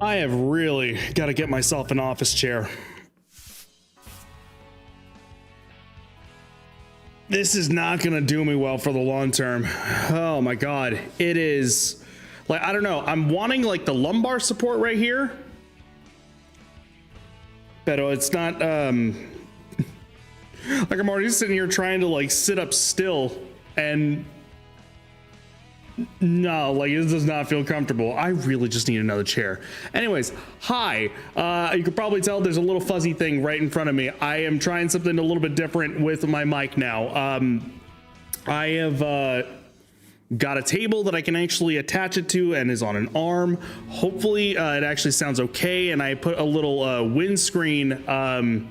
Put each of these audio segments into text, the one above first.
I have really got to get myself an office chair. This is not going to do me well for the long term. Oh my God. It is like, I don't know. I'm wanting like the lumbar support right here. But it's not, like I'm already sitting here trying to like sit up still and no, like it does not feel comfortable. I really just need another chair. Anyways, hi. You could probably tell there's a little fuzzy thing right in front of me. I am trying something a little bit different with my mic now. I have got a table that I can actually attach it to and is on an arm. Hopefully it actually sounds okay. And I put a little windscreen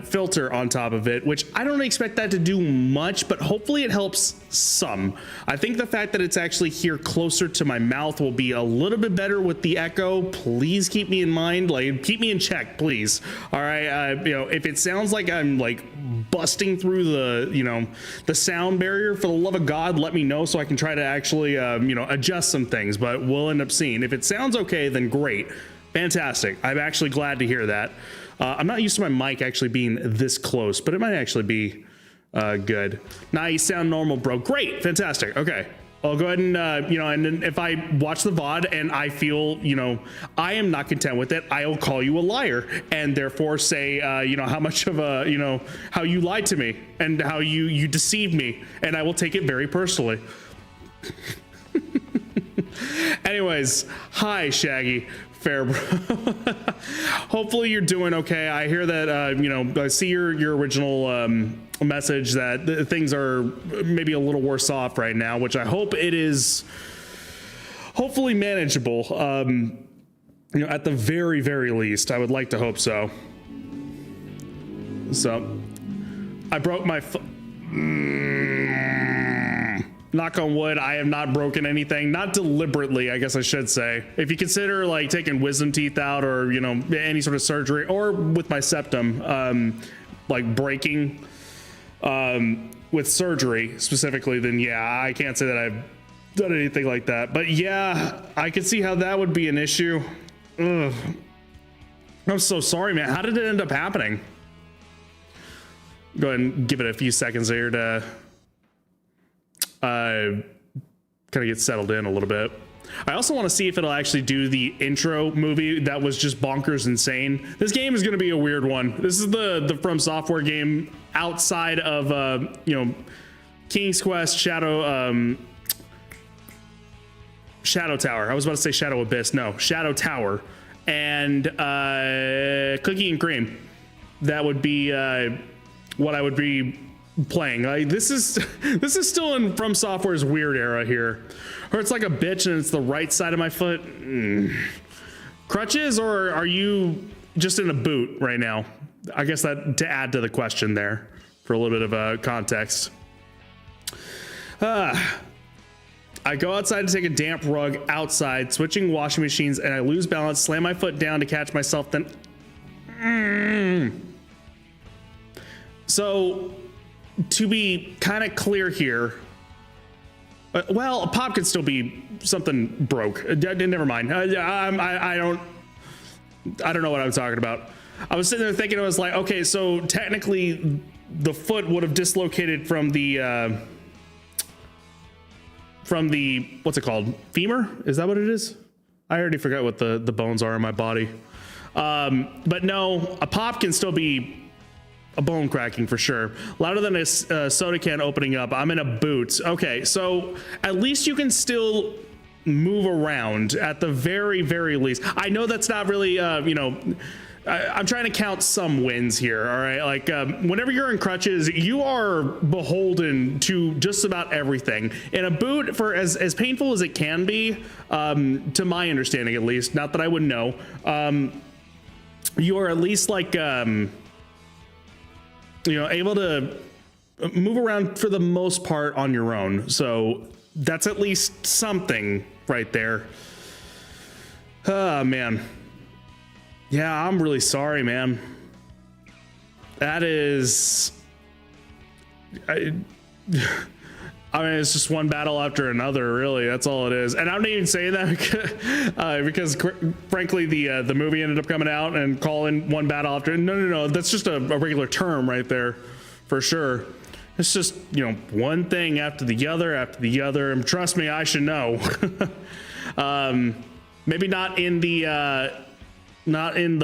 filter on top of it, which I don't expect that to do much, but hopefully it helps some. I think the fact that it's actually here closer to my mouth will be a little bit better with the echo. Please keep me in mind, like keep me in check, please. All right, you know, if it sounds like I'm like busting through the, you know, the sound barrier, for the love of God, let me know so I can try to actually, you know, adjust some things, but we'll end up seeing. If it sounds okay, then great. Fantastic. I'm actually glad to hear that. I'm not used to my mic actually being this close, but it might actually be good. Now you sound normal, bro. Great. Fantastic. Okay. I'll go ahead and, you know, and then if I watch the VOD and I feel, you know, I am not content with it, I'll call you a liar and therefore say, you know, how much of a, you know, how you lied to me and how you deceived me. And I will take it very personally. Anyways, hi, Shaggy. Fair, bro. Hopefully you're doing okay. I hear that, you know, I see your original message that things are maybe a little worse off right now, which I hope it is hopefully manageable. You know, at the very, very least, I would like to hope so. So I broke my knock on wood, I have not broken anything, not deliberately, I guess I should say. If you consider like taking wisdom teeth out or, you know, any sort of surgery, or with my septum, like breaking with surgery specifically, then yeah, I can't say that I've done anything like that. But yeah, I can see how that would be an issue. Ugh. I'm so sorry, man. How did it end up happening? Go ahead and give it a few seconds here to kind of get settled in a little bit. I also want to see if it'll actually do the intro movie that was just bonkers insane. This game is going to be a weird one. This is the From Software game outside of you know, King's Quest, Shadow Tower. I was about to say Shadow Abyss. No, Shadow Tower, and Cookie and Cream. That would be what I would be playing. Like this is still in From Software's weird era here, or it's like a bitch and it's the right side of my foot. Crutches, or are you just in a boot right now? I guess that to add to the question there for a little bit of context. I go outside to take a damp rug outside, switching washing machines, and I lose balance, slam my foot down to catch myself, then so to be kind of clear here, well, a pop could still be something broke. Never mind. I don't know what I'm talking about. I was sitting there thinking, I was like, okay, so technically the foot would have dislocated from the what's it called? Femur? Is that what it is? I already forgot what the bones are in my body. But no, a pop can still be a bone cracking for sure. Louder than a soda can opening up. I'm in a boot. Okay, so at least you can still move around at the very, very least. I know that's not really, you know, I'm trying to count some wins here, all right? Like, whenever you're in crutches, you are beholden to just about everything. In a boot, for as painful as it can be, to my understanding at least, not that I would know, you are at least like, you know, able to move around for the most part on your own. So that's at least something right there. Oh, man. Yeah, I'm really sorry, man. That is... I mean, it's just one battle after another, really. That's all it is. And I'm not even saying that because frankly, the movie ended up coming out and calling one battle after. No. That's just a regular term right there, for sure. It's just, you know, one thing after the other, and trust me, I should know. Maybe not in the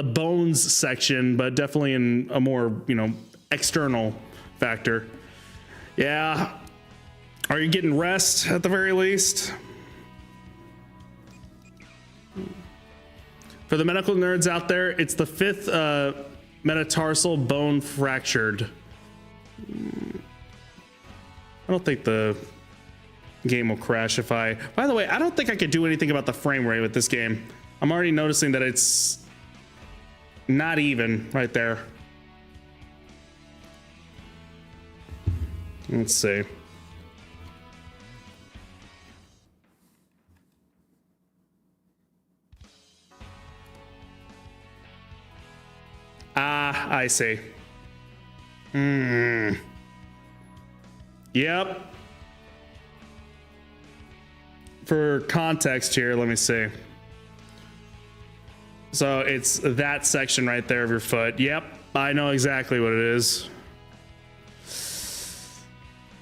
bones section, but definitely in a more, you know, external factor. Yeah. Are you getting rest at the very least? For the medical nerds out there, it's the 5th metatarsal bone fractured. I don't think the game will crash if I... By the way, I don't think I could do anything about the frame rate with this game. I'm already noticing that it's not even right there. Let's see. Ah, I see. Yep. For context here, let me see. So it's that section right there of your foot. Yep, I know exactly what it is.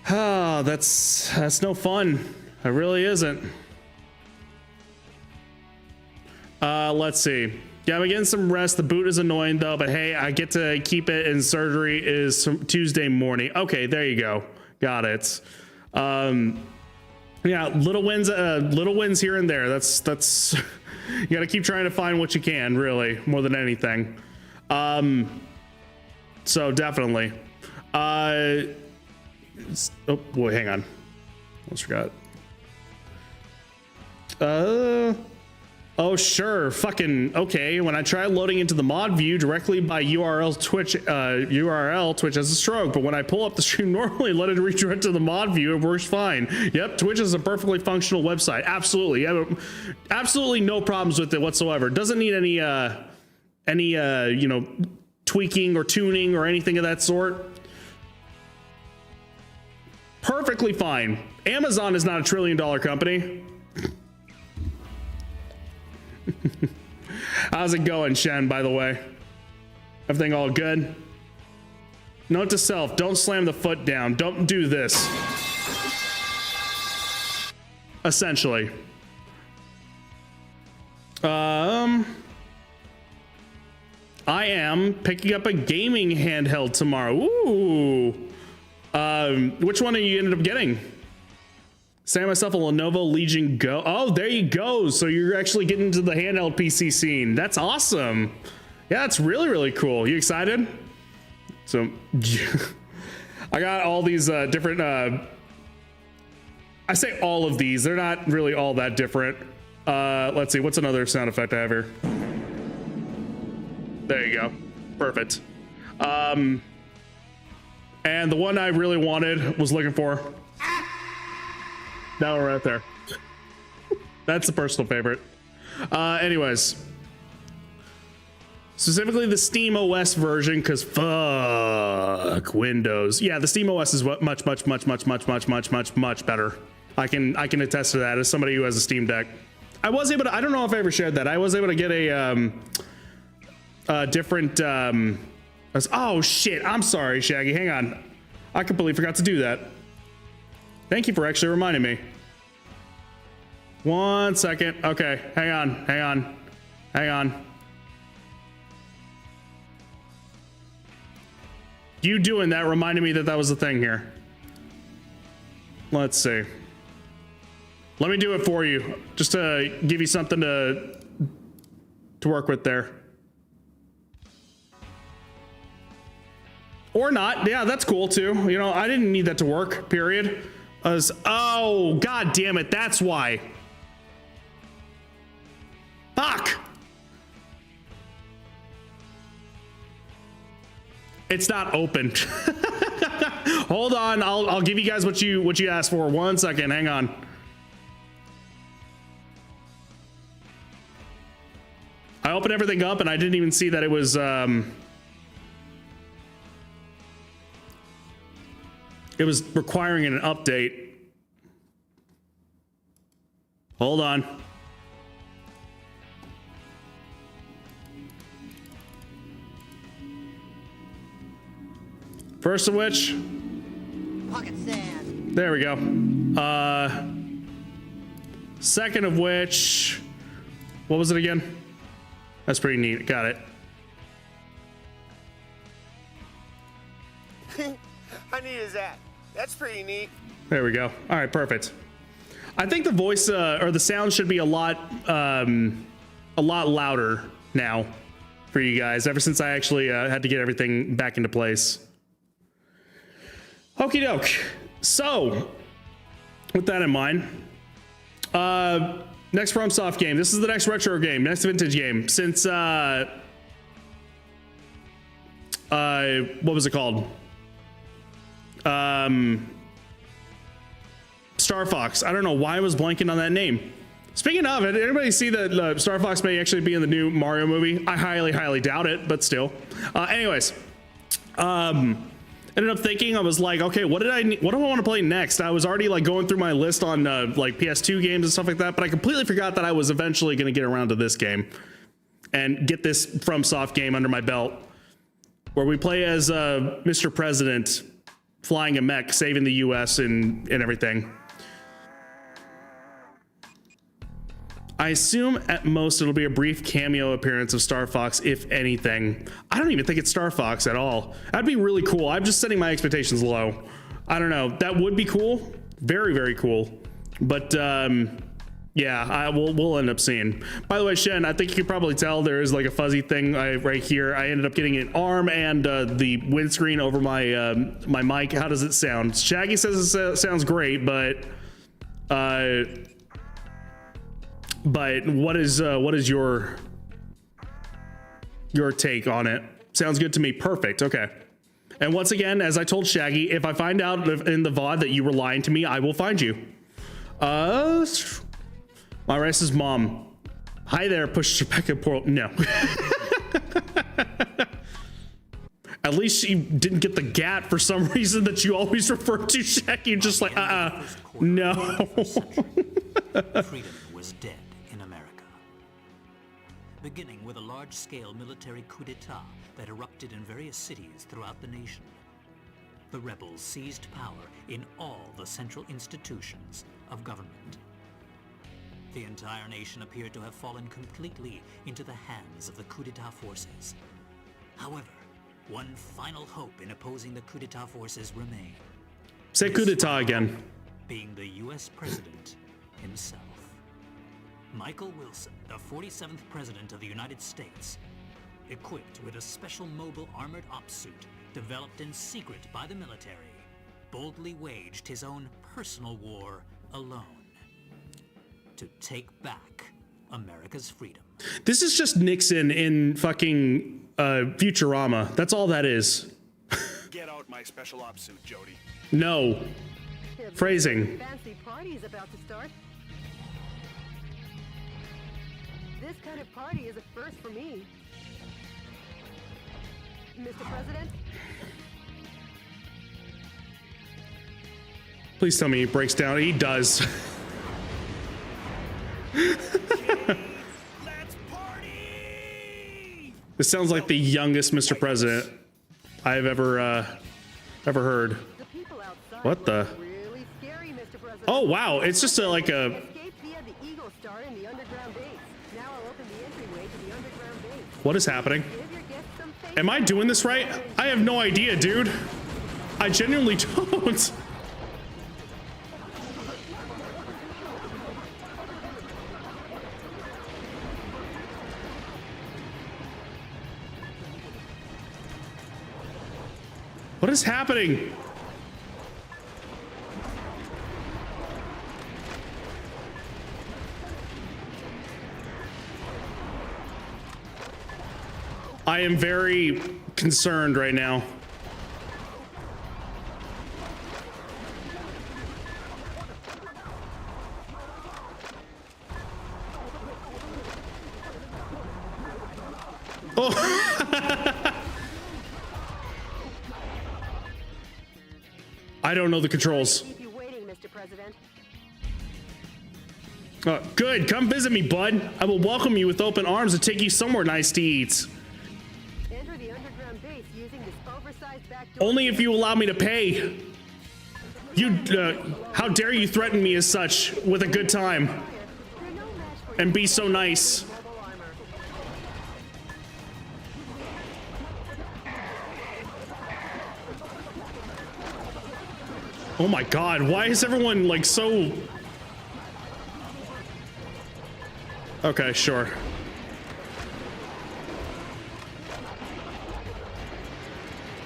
Oh, that's no fun. It really isn't. Let's see. Yeah, I'm getting some rest. The boot is annoying though, but hey, I get to keep it, and surgery is Tuesday morning. Okay, there you go. Got it. Yeah, little wins here and there. That's you got to keep trying to find what you can, really, more than anything. So definitely. Oh boy, hang on. Almost forgot. Oh sure, fucking okay. When I try loading into the mod view directly by Twitch has a stroke, but when I pull up the stream normally, let it redirect to the mod view, it works fine. Yep, Twitch is a perfectly functional website. Absolutely, yeah, absolutely no problems with it whatsoever. Doesn't need any you know, tweaking or tuning or anything of that sort. Perfectly fine. Amazon is not a $1 trillion company. How's it going, Shen, by the way? Everything all good? Note to self, don't slam the foot down. Don't do this. Essentially. I am picking up a gaming handheld tomorrow. Ooh. Which one are you ended up getting? Say myself a Lenovo Legion Go. Oh, there you go. So you're actually getting into the handheld PC scene. That's awesome. Yeah, it's really, really cool. You excited? So I got all these different, I say all of these. They're not really all that different. Let's see. What's another sound effect I have here? There you go. Perfect. And the one I really was looking for. That one right there. That's a personal favorite. Anyways. Specifically the Steam OS version, because fuck Windows. Yeah, the Steam OS is much better. I can attest to that as somebody who has a Steam Deck. I was able to, I don't know if I ever shared that. I was able to get a different oh shit, I'm sorry, Shaggy. Hang on. I completely forgot to do that. Thank you for actually reminding me. 1 second. Okay, hang on. You doing that reminded me that that was the thing here. Let's see. Let me do it for you, just to give you something to work with there. Or not. Yeah, that's cool too. You know, I didn't need that to work, period. Oh, god damn it, that's why. Fuck. It's not open. Hold on, I'll give you guys what you asked for. 1 second, hang on. I opened everything up and I didn't even see that it was requiring an update. Hold on. First of which, Pocket sand. there we go. Second of which, what was it again? That's pretty neat. Got it. How neat is that? That's pretty neat. There we go. All right, perfect. I think the voice or the sound should be a lot louder now for you guys. Ever since I actually had to get everything back into place. Okie doke. So, with that in mind, next FromSoft game. This is the next retro game, next vintage game. Since what was it called? Star Fox. I don't know why I was blanking on that name. Speaking of it, anybody see that Star Fox may actually be in the new Mario movie? I highly doubt it, but still. Anyways, ended up thinking, I was like, okay, what do I want to play next? I was already like going through my list on like PS2 games and stuff like that, but I completely forgot that I was eventually going to get around to this game and get this FromSoft game under my belt, where we play as Mr. President flying a mech, saving the US and everything. I assume at most it'll be a brief cameo appearance of Star Fox, if anything. I don't even think it's Star Fox at all. That'd be really cool. I'm just setting my expectations low. I don't know. That would be cool. Very, very cool. But yeah, we'll end up seeing. By the way, Shen, I think you can probably tell there is like a fuzzy thing right here. I ended up getting an arm and the windscreen over my my mic. How does it sound? Shaggy says it sounds great, but what is your take on it? Sounds good to me. Perfect. Okay. And once again, as I told Shaggy, if I find out in the VOD that you were lying to me, I will find you. My Rice's mom. Hi there, push Rebecca Portal. No. At least she didn't get the gat for some reason that you always refer to, Shaggy. Just like, no. Freedom was dead in America. Beginning with a large-scale military coup d'etat that erupted in various cities throughout the nation. The rebels seized power in all the central institutions of government. The entire nation appeared to have fallen completely into the hands of the coup d'etat forces. However, one final hope in opposing the coup d'etat forces remained. Say coup d'etat again. Being the US president himself. Michael Wilson, the 47th President of the United States, equipped with a special mobile armored ops suit developed in secret by the military, boldly waged his own personal war alone to take back America's freedom. This is just Nixon in fucking Futurama. That's all that is. Get out my special ops suit, Jody. No. Phrasing. Fancy party is about to start. This kind of party is a first for me. Mr. President? Please tell me he breaks down. He does. Let's party! This sounds like the youngest Mr. President I've ever heard. The people outside What the? really scary, Mr. President. Oh wow, it's just like a. Escape via the Eagle Star in the underground base. Now I'll open the entryway to the underground base. What is happening? Give your guests some faith. Am I doing this right? I have no idea, dude. I genuinely don't. What is happening? I am very concerned right now. Oh. I don't know the controls. Keep you waiting, Mr. President. Good, come visit me, bud. I will welcome you with open arms and take you somewhere nice to eat. Enter the underground base using this oversized back door. Only if you allow me to pay. You, how dare you threaten me as such with a good time They're no match for and be so nice. mobile armor. Oh my god, why is everyone like so... Okay, sure.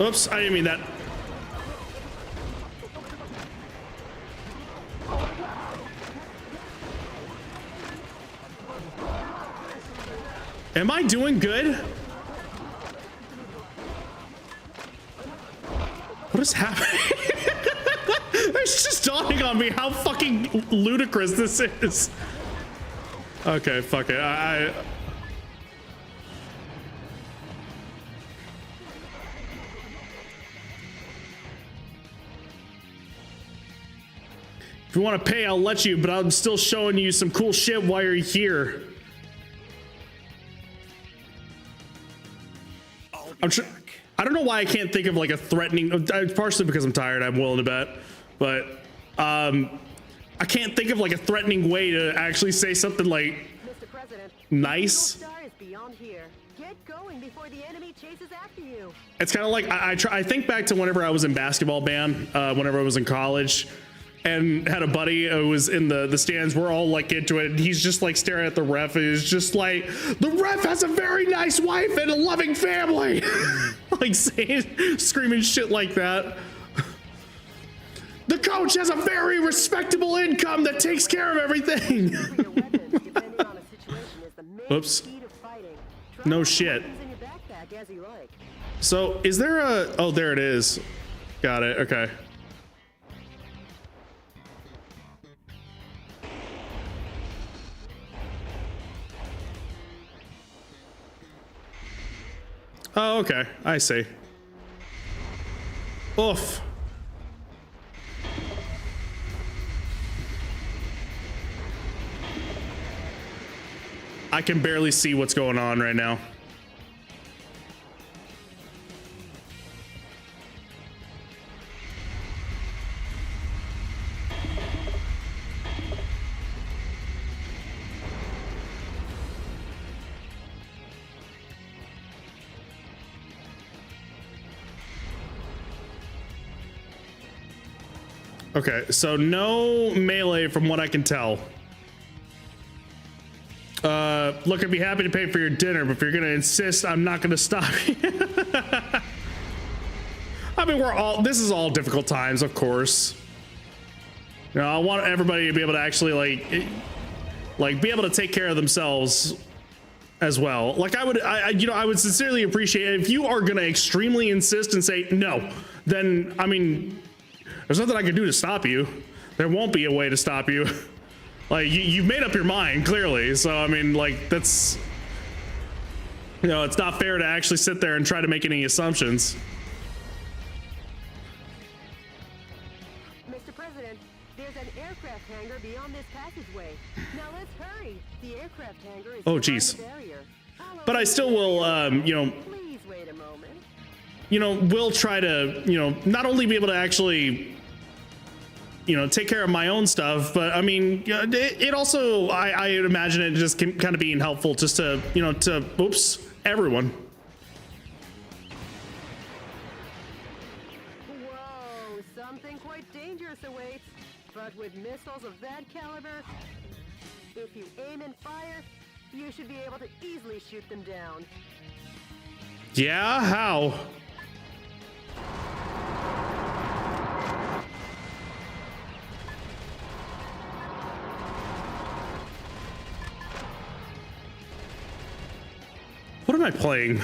Oops, I didn't mean that. Am I doing good? What is happening? It's just dawning on me how fucking ludicrous this is. Okay, fuck it. If you want to pay, I'll let you, but I'm still showing you some cool shit while you're here. I don't know why I can't think of like a threatening, partially because I'm tired, I'm willing to bet, but I can't think of like a threatening way to actually say something like Mr. President, nice. North Star is beyond here. Get going before the enemy chases after you. It's kind of like I think back to whenever I was in basketball band, whenever I was in college, and had a buddy who was in the stands. We're all like into it, and he's just like staring at the ref, and he's just like, the ref has a very nice wife and a loving family. Like saying, screaming shit like that. The coach has a very respectable income that takes care of everything. Your weapons, depending on a situation, is the main Oops. key to fighting. Try No to shit. put things in your backpack as you like. So is there a, oh, there it is. Got it, okay. Oh, okay, I see. Oof. I can barely see what's going on right now. Okay, so no melee from what I can tell. Look, I'd be happy to pay for your dinner, but if you're gonna insist, I'm not gonna stop you. I mean, this is all difficult times, of course. You know, I want everybody to be able to actually like be able to take care of themselves as well. Like I would sincerely appreciate it if you are gonna extremely insist and say no, then I mean, there's nothing I can do to stop you. There won't be a way to stop you. Like you've made up your mind clearly, so I mean, like that's, you know, it's not fair to actually sit there and try to make any assumptions. Mr. President, there's an aircraft hangar beyond this passageway. Now let's hurry. The aircraft hangar is Oh, behind geez. the barrier. But I still will, you know, Please wait a moment. will try to, not only be able to actually, take care of my own stuff, but I mean, it also, I imagine it just can kind of being helpful just to, oops, everyone. Whoa, something quite dangerous awaits. But with missiles of that caliber, if you aim and fire, you should be able to easily shoot them down. Yeah, how? What am I playing?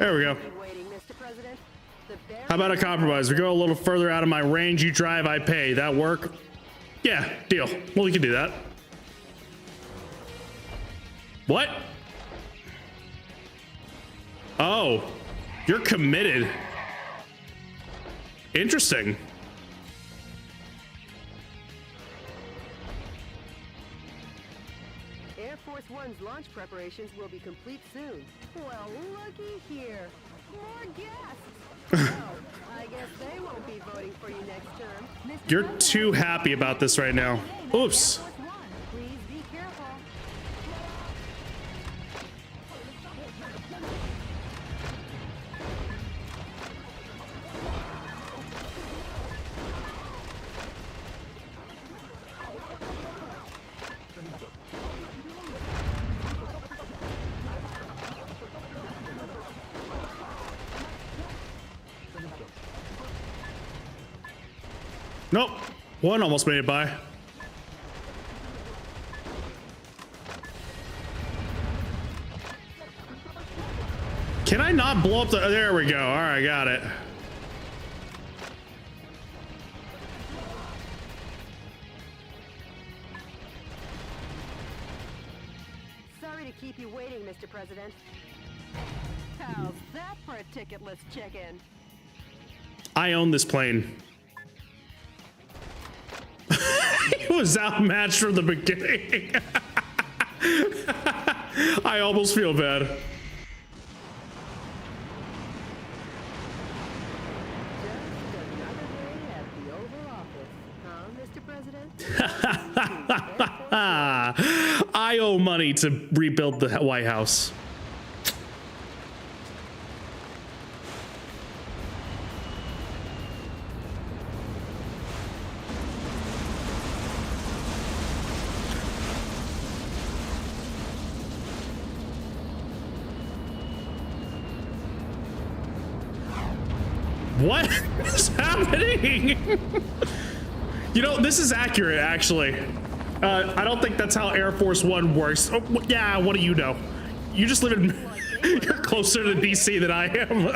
There we go. Waiting, Mr. President. How about a compromise? We go a little further out of my range. You drive, I pay. That work? Yeah, deal. Well, we can do that. What? Oh, you're committed. Interesting. Air Force One's launch preparations will be complete soon. Well, looky here. More guests. Oh, I guess they won't be voting for you next term. You're too happy about this right now. Oops. Please be careful. Nope. One almost made it by. Can I not blow up the... There we go. All right, got it. Sorry to keep you waiting, Mr. President. How's that for a ticketless check-in? I own this plane. It was outmatched from the beginning. I almost feel bad. Just another day at the Oval Office, huh, Mr. President? I owe money to rebuild the White House. What is happening? You know, this is accurate, actually. I don't think that's how Air Force One works. Oh, yeah, what do you know? You just live in... You're closer to DC than I am.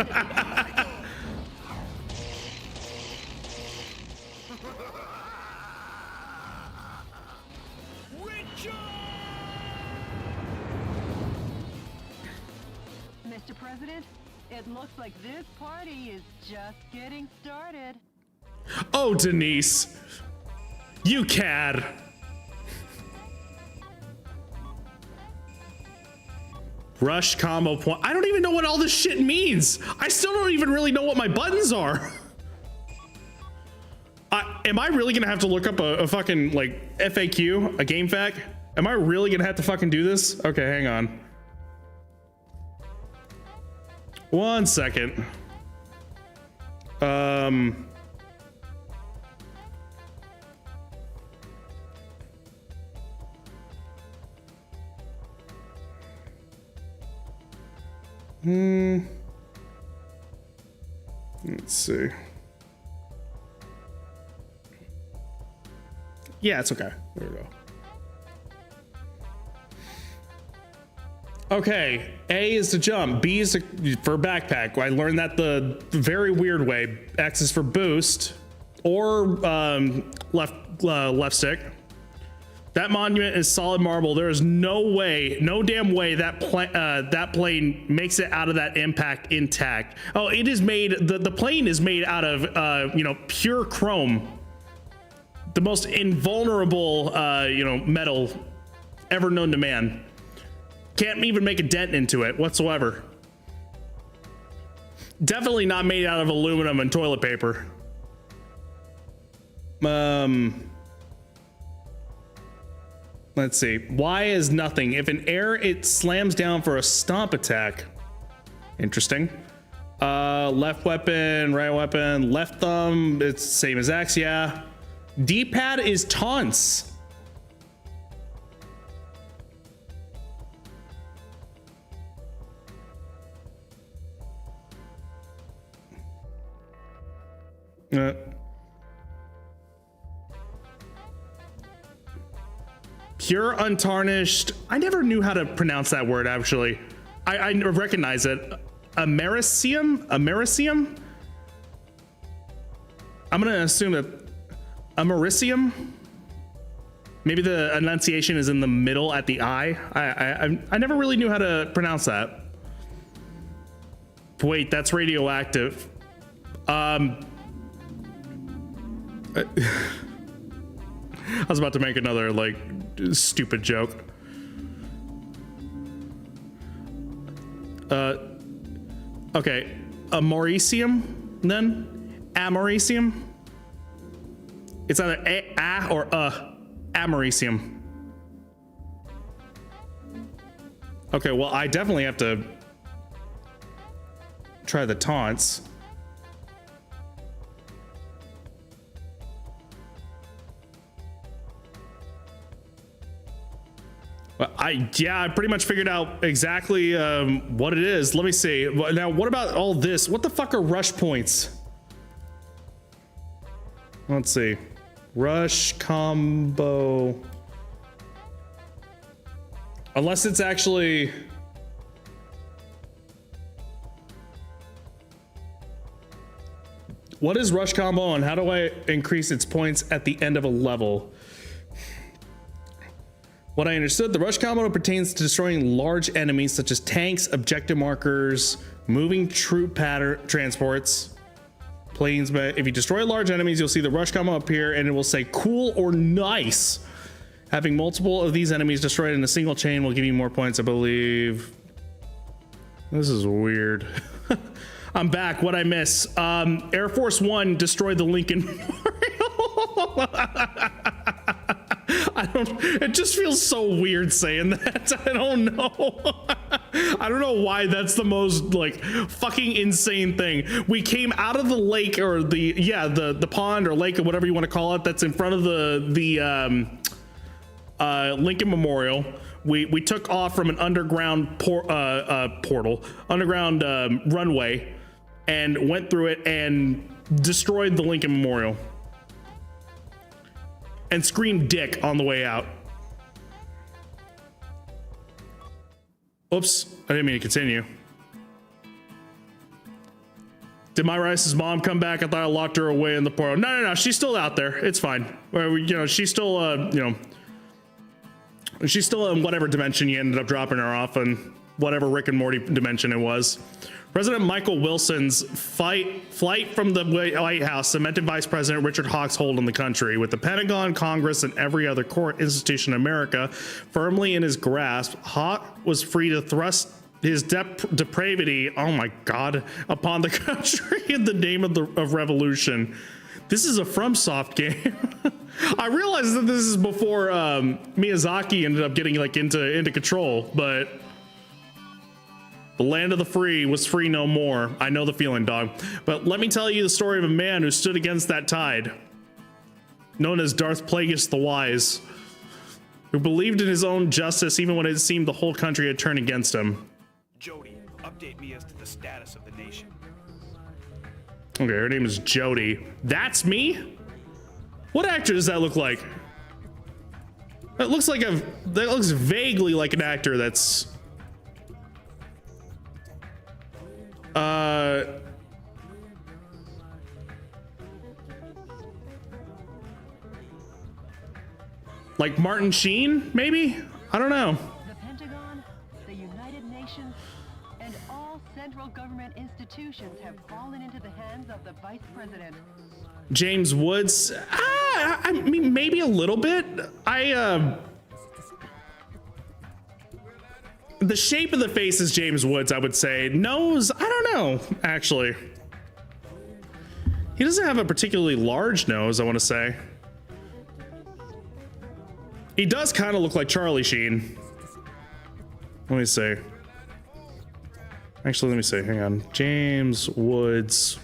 Mr. President, it looks like this party is just getting started. Oh, Denise. You cad. Rush combo point. I don't even know what all this shit means. I still don't even really know what my buttons are. Am I really gonna have to look up a fucking like FAQ, a game fact? Am I really gonna have to fucking do this? Okay, hang on. 1 second. Let's see. Yeah, it's okay. There we go. Okay, A is to jump, B is for backpack. I learned that the very weird way. X is for boost, or left stick. That monument is solid marble. There is no way, no damn way that plane makes it out of that impact intact. Oh, it is made. The plane is made out of pure chrome, the most invulnerable metal ever known to man. Can't even make a dent into it whatsoever. Definitely not made out of aluminum and toilet paper. Let's see. Y is nothing. If in air, it slams down for a stomp attack. Interesting. Left weapon, right weapon, left thumb. It's the same as X, yeah. D-pad is taunts. Pure untarnished. I never knew how to pronounce that word, actually. I recognize it. Americium? Americium? I'm gonna assume that Americium. Maybe the enunciation is in the middle at the I. I never really knew how to pronounce that. Wait, that's radioactive. I was about to make another like stupid joke. Okay, Americium then? Americium? It's either a or Americium. Okay, well, I definitely have to try the taunts. I pretty much figured out exactly what it is. Let me see. Now, what about all this? What the fuck are rush points? Let's see. Rush combo. Unless it's actually... What is rush combo and how do I increase its points at the end of a level? What I understood, the rush combo pertains to destroying large enemies such as tanks, objective markers, moving troop transports, planes. But if you destroy large enemies, you'll see the rush combo appear and it will say cool or nice. Having multiple of these enemies destroyed in a single chain will give you more points, I believe. This is weird. I'm back. What'd I miss? Air Force One destroyed the Lincoln Memorial. It just feels so weird saying that. I don't know. I don't know why that's the most like fucking insane thing. We came out of the lake or the pond or lake or whatever you want to call it that's in front of the Lincoln Memorial. We took off from an underground underground runway and went through it and destroyed the Lincoln Memorial. And screamed dick on the way out. Oops, I didn't mean to continue. Did my Rice's mom come back? I thought I locked her away in the portal. No, she's still out there. It's fine. She's still, she's still in whatever dimension you ended up dropping her off in, whatever Rick and Morty dimension it was. President Michael Wilson's flight from the White House cemented Vice President Richard Hawk's hold on the country, with the Pentagon, Congress, and every other court institution in America firmly in his grasp. Hawk was free to thrust his depravity, oh my God, upon the country in the name of revolution. This is a FromSoft game. I realized that this is before Miyazaki ended up getting like into control, but. The land of the free was free no more. I know the feeling, dog. But let me tell you the story of a man who stood against that tide, known as Darth Plagueis the Wise, who believed in his own justice even when it seemed the whole country had turned against him. Jody, update me as to the status of the nation. Okay, her name is Jody. That's me? What actor does that look like? That looks vaguely like an actor that's like Martin Sheen, maybe? I don't know. The Pentagon, the United Nations, and all central government institutions have fallen into the hands of the Vice President. James Woods? I mean, maybe a little bit. The shape of the face is James Woods, I would say. Nose, I don't know, actually. He doesn't have a particularly large nose, I want to say. He does kind of look like Charlie Sheen. Let me see. Actually, let me see. Hang on. James Woods.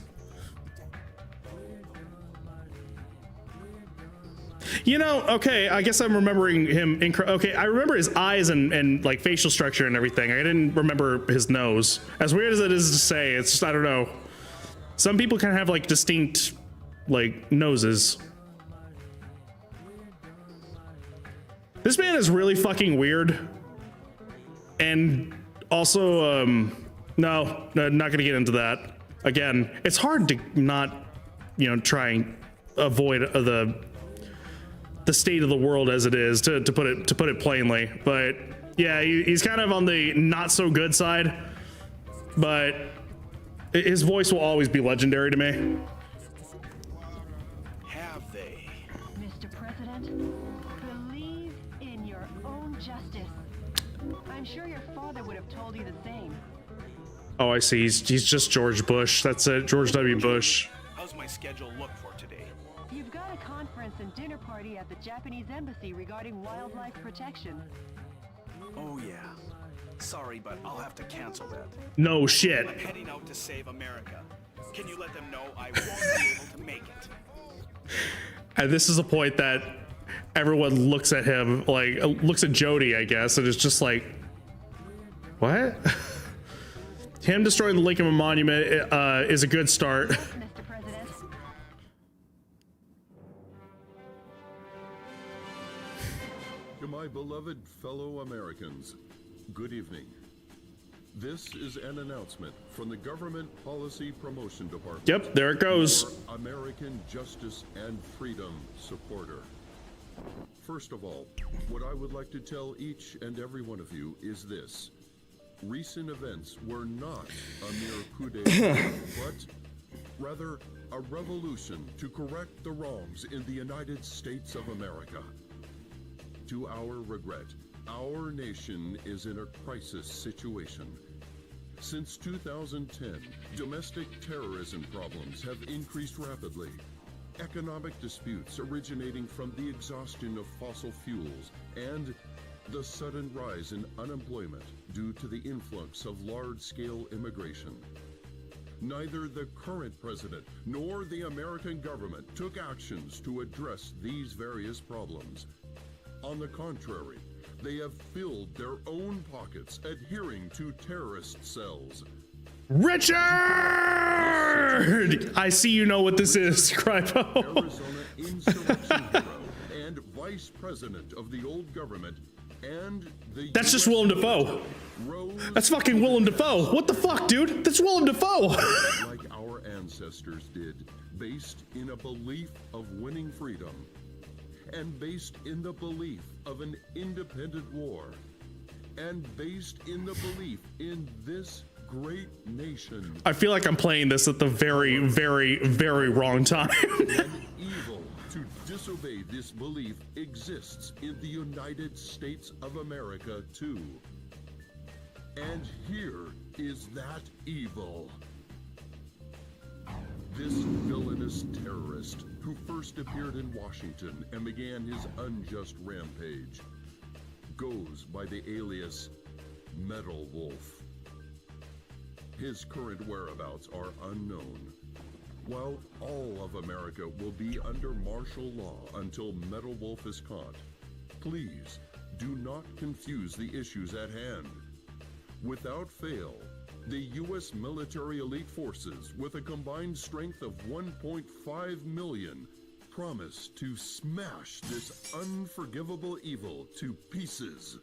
You know, okay, I guess I'm remembering him. Okay, I remember his eyes and like facial structure and everything. I didn't remember his nose. As weird as it is to say, it's just, I don't know. Some people can have like distinct like noses. This man is really fucking weird. And also, No, not gonna get into that. Again, it's hard to not, you know, try and avoid the state of the world as it is, to put it plainly. But yeah, he's kind of on the not so good side, but his voice will always be legendary to me. Have they? Mr. President, believe in your own justice. I'm sure your father would have told you the same. Oh, I see. He's just George Bush. That's it. George W. Bush. How's my schedule look for today? You've got a conference and dinner party at the Japanese embassy regarding wildlife protection. Oh yeah. Sorry, but I'll have to cancel that. No shit. I'm heading out to save America. Can you let them know I won't be able to make it? And this is a point that everyone looks at him, like, looks at Jody, I guess, and it's just like, what? Him destroying the Lincoln Monument is a good start. Mr. President. To my beloved fellow Americans, good evening. This is an announcement from the Government Policy Promotion Department. Yep, there it goes. Your American justice and freedom supporter. First of all, what I would like to tell each and every one of you is this. Recent events were not a mere coup d'etat, but rather a revolution to correct the wrongs in the United States of America. To our regret, our nation is in a crisis situation. Since 2010, domestic terrorism problems have increased rapidly. Economic disputes originating from the exhaustion of fossil fuels and the sudden rise in unemployment due to the influx of large-scale immigration. Neither the current president nor the American government took actions to address these various problems. On the contrary, they have filled their own pockets adhering to terrorist cells. Richard! I see you know what this is, Crypo. Arizona insurrection hero and vice president of the old government, and the That's just US Willem Dafoe. rose That's fucking Willem Dafoe. What the fuck, dude? That's Willem Dafoe. like our ancestors did, based in a belief of winning freedom, and based in the belief of an independent war, and based in the belief in this great nation. I feel like I'm playing this at the very, very, very wrong time. And evil to disobey this belief exists in the United States of America too. And here is that evil. This villainous terrorist who first appeared in Washington and began his unjust rampage goes by the alias Metal Wolf. His current whereabouts are unknown. While all of America will be under martial law until Metal Wolf is caught, please do not confuse the issues at hand. Without fail, the U.S. military elite forces, with a combined strength of 1.5 million, promise to smash this unforgivable evil to pieces.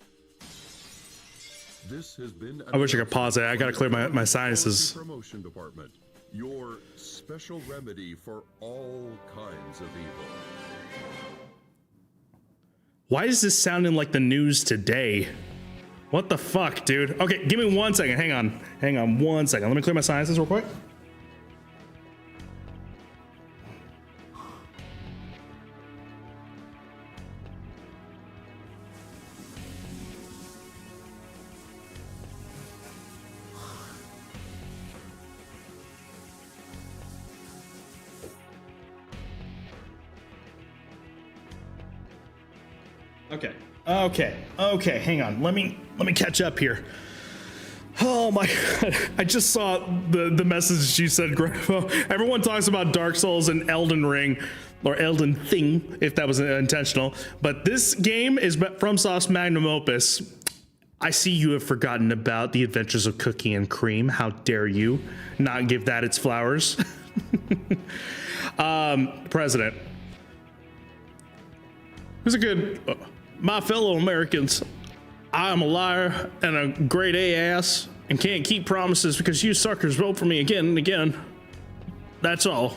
This has been I wish I could pause it. I gotta clear my sinuses. Promotion Department, your special remedy for all kinds of evil. Why is this sounding like the news today? What the fuck, dude? Okay, give me 1 second. Hang on 1 second. Let me clear my sinuses real quick. Okay, hang on. Let me catch up here. Oh my god, I just saw the message you said, Grandpa. Everyone talks about Dark Souls and Elden Ring, or Elden Thing, if that was intentional. But this game is FromSoft's magnum opus. I see you have forgotten about the adventures of Cookie and Cream. How dare you not give that its flowers? President. Who's a good... my fellow Americans, I am a liar and a grade A ass, and can't keep promises because you suckers vote for me again and again. That's all.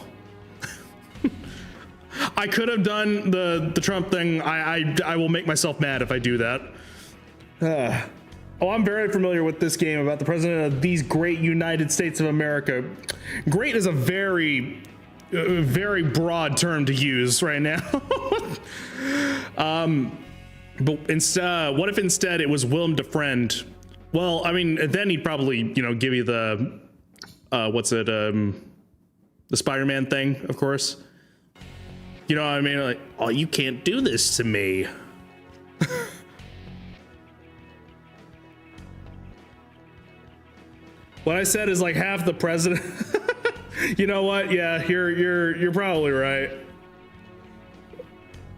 I could have done the Trump thing. I will make myself mad if I do that. Oh, I'm very familiar with this game about the president of these great United States of America. Great is a very broad term to use right now. But instead, what if instead it was Willem Defriend? Well, I mean, then he'd probably, you know, give you the, the Spider-Man thing, of course. You know what I mean? Like, oh, you can't do this to me. What I said is like half the president. You know what? Yeah, you're probably right.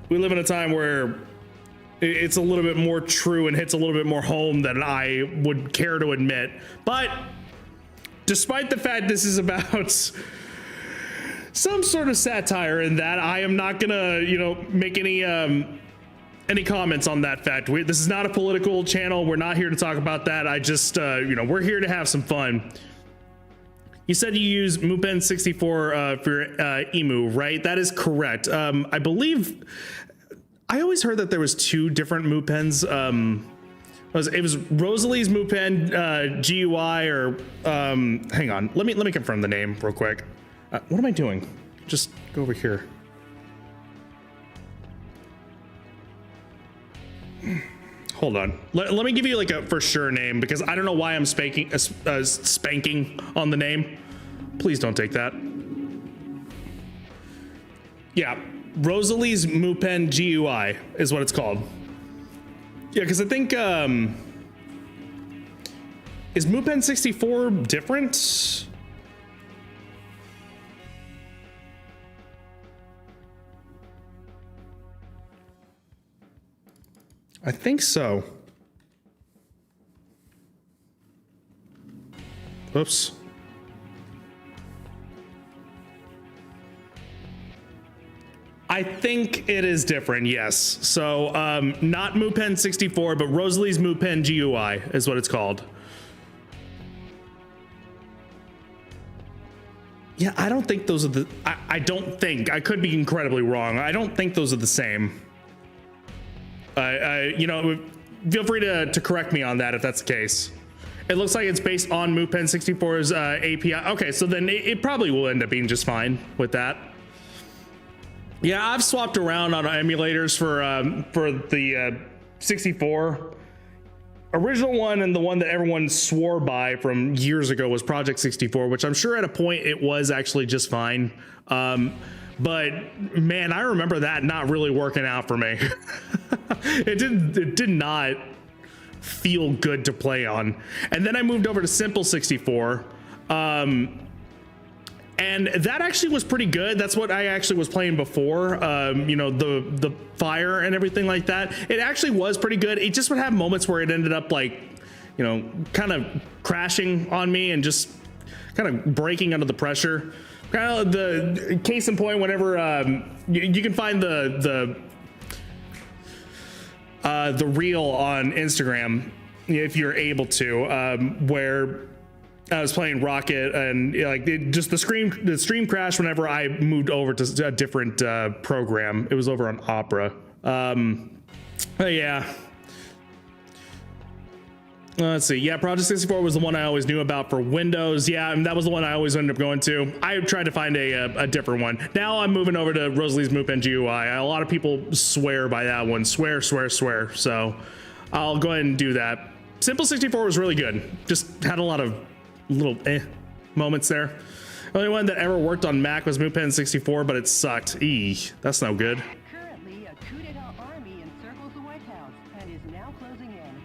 We live in a time where it's a little bit more true and hits a little bit more home than I would care to admit. But despite the fact this is about some sort of satire in that, I am not gonna, you know, make any comments on that fact. This is not a political channel. We're not here to talk about that. I just, you know, we're here to have some fun. You said you use Mupen 64 for Emu, right? That is correct. I believe I always heard that there was two different Mupens. It was Rosalie's Mupen GUI, or hang on, let me confirm the name real quick. What am I doing? Just go over here. Hold on. Let me give you like a for sure name, because I don't know why I'm spanking on the name. Please don't take that. Yeah, Rosalie's Mupen GUI is what it's called. Yeah, because I think is Mupen 64 different? I think so. Oops. I think it is different, yes. So not Mupen 64, but Rosalie's Mupen GUI is what it's called. Yeah, I don't think those are the, I don't think, I could be incredibly wrong. I don't think those are the same. You know, feel free to correct me on that if that's the case. It looks like it's based on Mupen 64's API. Okay, so then it probably will end up being just fine with that. Yeah, I've swapped around on emulators for the 64. Original one and the one that everyone swore by from years ago was Project 64, which I'm sure at a point it was actually just fine. But man, I remember that not really working out for me. It did not feel good to play on. And then I moved over to Simple 64. And that actually was pretty good. That's what I actually was playing before. You know, the fire and everything like that. It actually was pretty good. It just would have moments where it ended up like, you know, kind of crashing on me and just kind of breaking under the pressure. Kind of the case in point, whenever you can find the reel on Instagram if you're able to, where I was playing Rocket and like just the stream crashed whenever I moved over to a different program. It was over on Opera. Yeah. Let's see. Yeah, Project 64 was the one I always knew about for Windows. Yeah, and that was the one I always ended up going to. I tried to find a different one. Now I'm moving over to Rosalie's Mupen GUI. A lot of people swear by that one. Swear. So I'll go ahead and do that. Simple 64 was really good. Just had a lot of little moments there. The only one that ever worked on Mac was Mupen 64, but it sucked. That's no good. Currently, a coup d'etat army encircles the White House and is now closing in.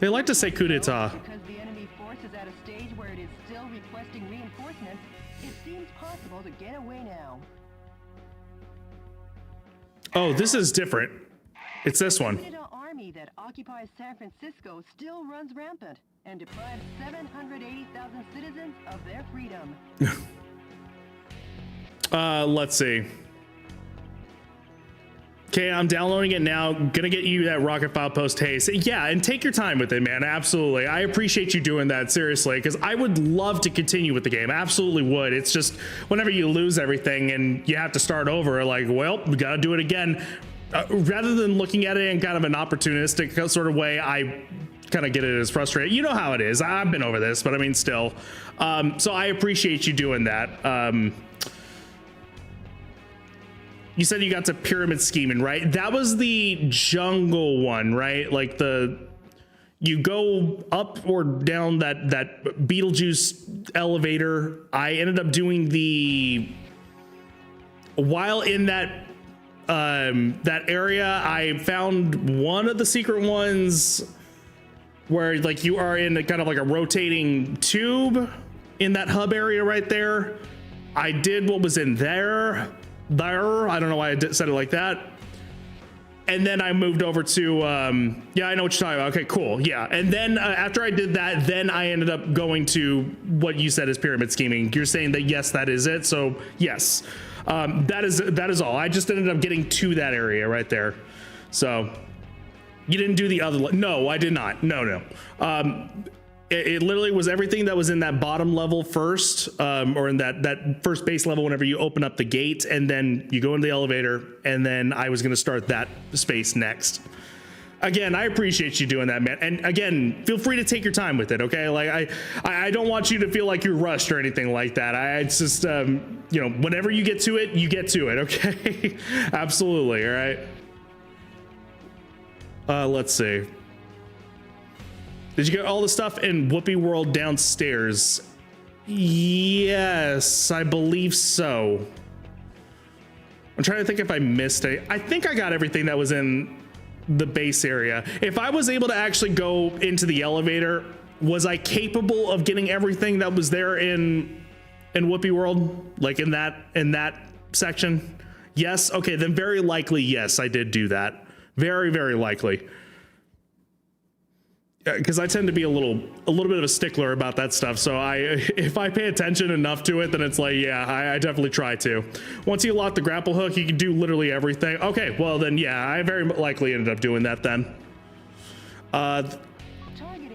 They like to say coup d'etat. Because the enemy force is at a stage where it is still requesting reinforcements, it seems possible to get away now. Oh, this is different. It's this one. The coup d'etat army that occupies San Francisco still runs rampant and deprives 780,000 citizens of their freedom. Let's see. Okay, I'm downloading it now. Gonna get you that rocket file post haste. Yeah, and take your time with it, man. Absolutely. I appreciate you doing that, seriously, because I would love to continue with the game. Absolutely would. It's just whenever you lose everything and you have to start over, like, well, we gotta do it again. Rather than looking at it in kind of an opportunistic sort of way, I kind of get it as frustrating. You know how it is. I've been over this, but I mean, still. So I appreciate you doing that. You said you got to pyramid scheming, right? That was the jungle one, right? Like you go up or down that Beetlejuice elevator. I ended up doing while in that area, I found one of the secret ones where like you are in a kind of like a rotating tube in that hub area right there. I did what was in there. I don't know why I said it like that. And then I moved over to, yeah, I know what you're talking about. Okay, cool. Yeah. And then after I did that, then I ended up going to what you said is pyramid scheming. You're saying that, yes, that is it. So yes, that is all. I just ended up getting to that area right there. So you didn't do the other. No, I did not. No. It literally was everything that was in that bottom level first, or in that first base level whenever you open up the gate, and then you go into the elevator, and then I was going to start that space next. Again, I appreciate you doing that, man. And again, feel free to take your time with it, okay? Like I don't want you to feel like you're rushed or anything like that. It's just, you know, whenever you get to it, you get to it, okay? Absolutely, all right? Let's see. Did you get all the stuff in Whoopi World downstairs? Yes, I believe so. I'm trying to think if I missed it. I think I got everything that was in the base area. If I was able to actually go into the elevator, was I capable of getting everything that was there in Whoopi World? Like in that section? Yes. Okay, then very likely, yes, I did do that. Very, very likely. Because I tend to be a little bit of a stickler about that stuff. So if I pay attention enough to it, then it's like, yeah, I definitely try to. Once you lock the grapple hook, you can do literally everything. Okay, well then, yeah, I very likely ended up doing that then. Target